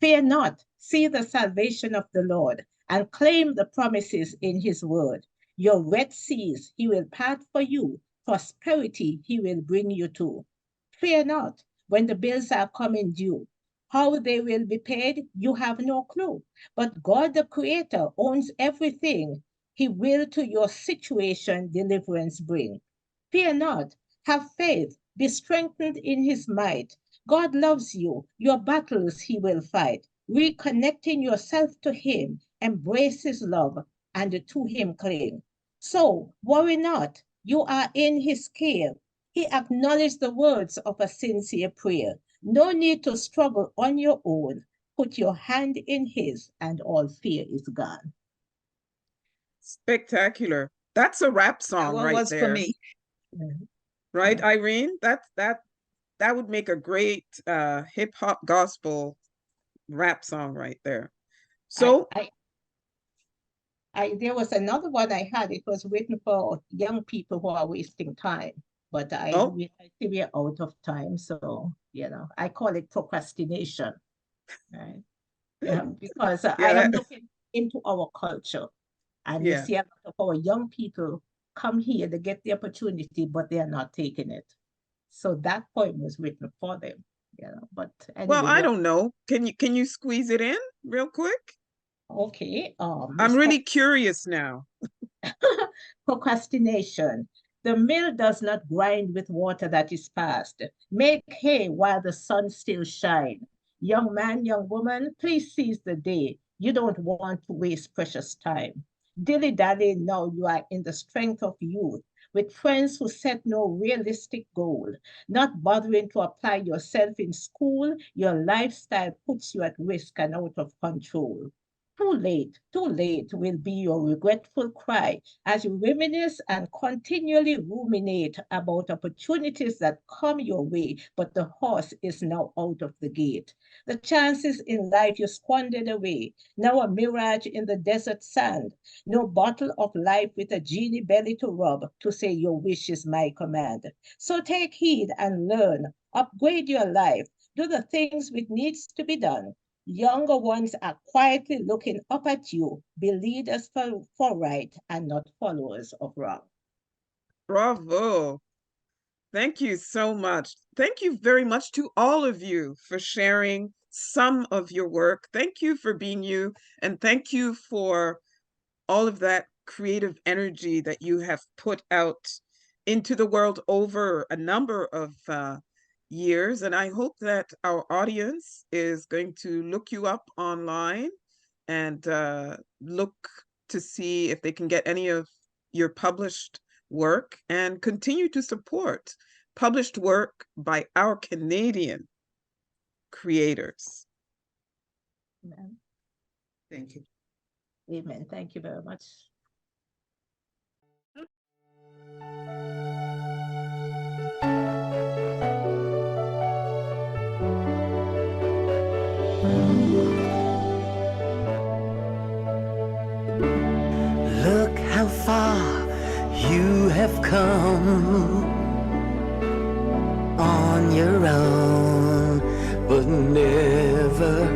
Fear not, see the salvation of the Lord and claim the promises in his word. Your Red Seas he will part for you, prosperity he will bring you to. Fear not when the bills are coming due. How they will be paid, you have no clue. But God the Creator owns everything. He will to your situation deliverance bring. Fear not, have faith, be strengthened in his might. God loves you, your battles he will fight. Reconnecting yourself to him, embrace his love, and to him cling. So worry not, you are in his care. He acknowledged the words of a sincere prayer. No need to struggle on your own. Put your hand in his, and all fear is gone. Spectacular. That's a rap That song one right was for there. me. Right, Irene? That would make a great hip hop gospel rap song right there. I, So, I, there was another one I had. It was written for young people who are wasting time, but oh, I see we're out of time. So, I call it procrastination, right? Because I yeah, am that, looking into our culture, and you yeah. see a lot of our young people come here, they get the opportunity, but they are not taking it. So that poem was written for them, But Well, anyway, I don't know. Can you squeeze it in real quick? okay. I'm really curious now. Procrastination. The mill does not grind with water that is past. Make hay while the sun still shines. Young man, young woman, please seize the day. You don't want to waste precious time. Dilly dally, now you are in the strength of youth, with friends who set no realistic goal. Not bothering to apply yourself in school, your lifestyle puts you at risk and out of control. too late will be your regretful cry as you reminisce and continually ruminate about opportunities that come your way, but the horse is now out of the gate. The chances in life you squandered away, now a mirage in the desert sand, no bottle of life with a genie belly to rub to say your wish is my command. So take heed and learn, upgrade your life, do the things which needs to be done. Younger ones are quietly looking up at you. Be leaders for right and not followers of wrong. Bravo. Thank you so much. Thank you very much to all of you for sharing some of your work. Thank you for being you, and thank you for all of that creative energy that you have put out into the world over a number of years. And I hope that our audience is going to look you up online and look to see if they can get any of your published work and continue to support published work by our Canadian creators. Amen. Thank you. Amen. Thank you very much. Look how far you have come on your own, but never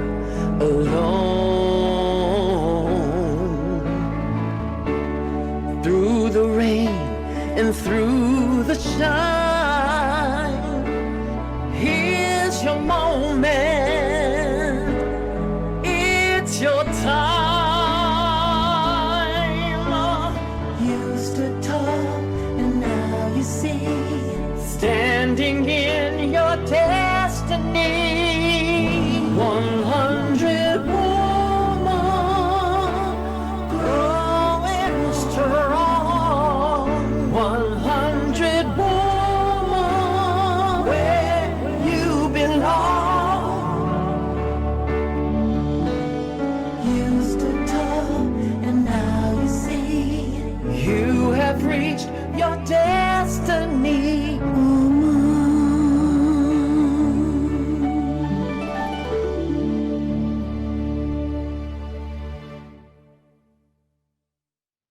alone. Through the rain and through the shine, here's your moment. It's your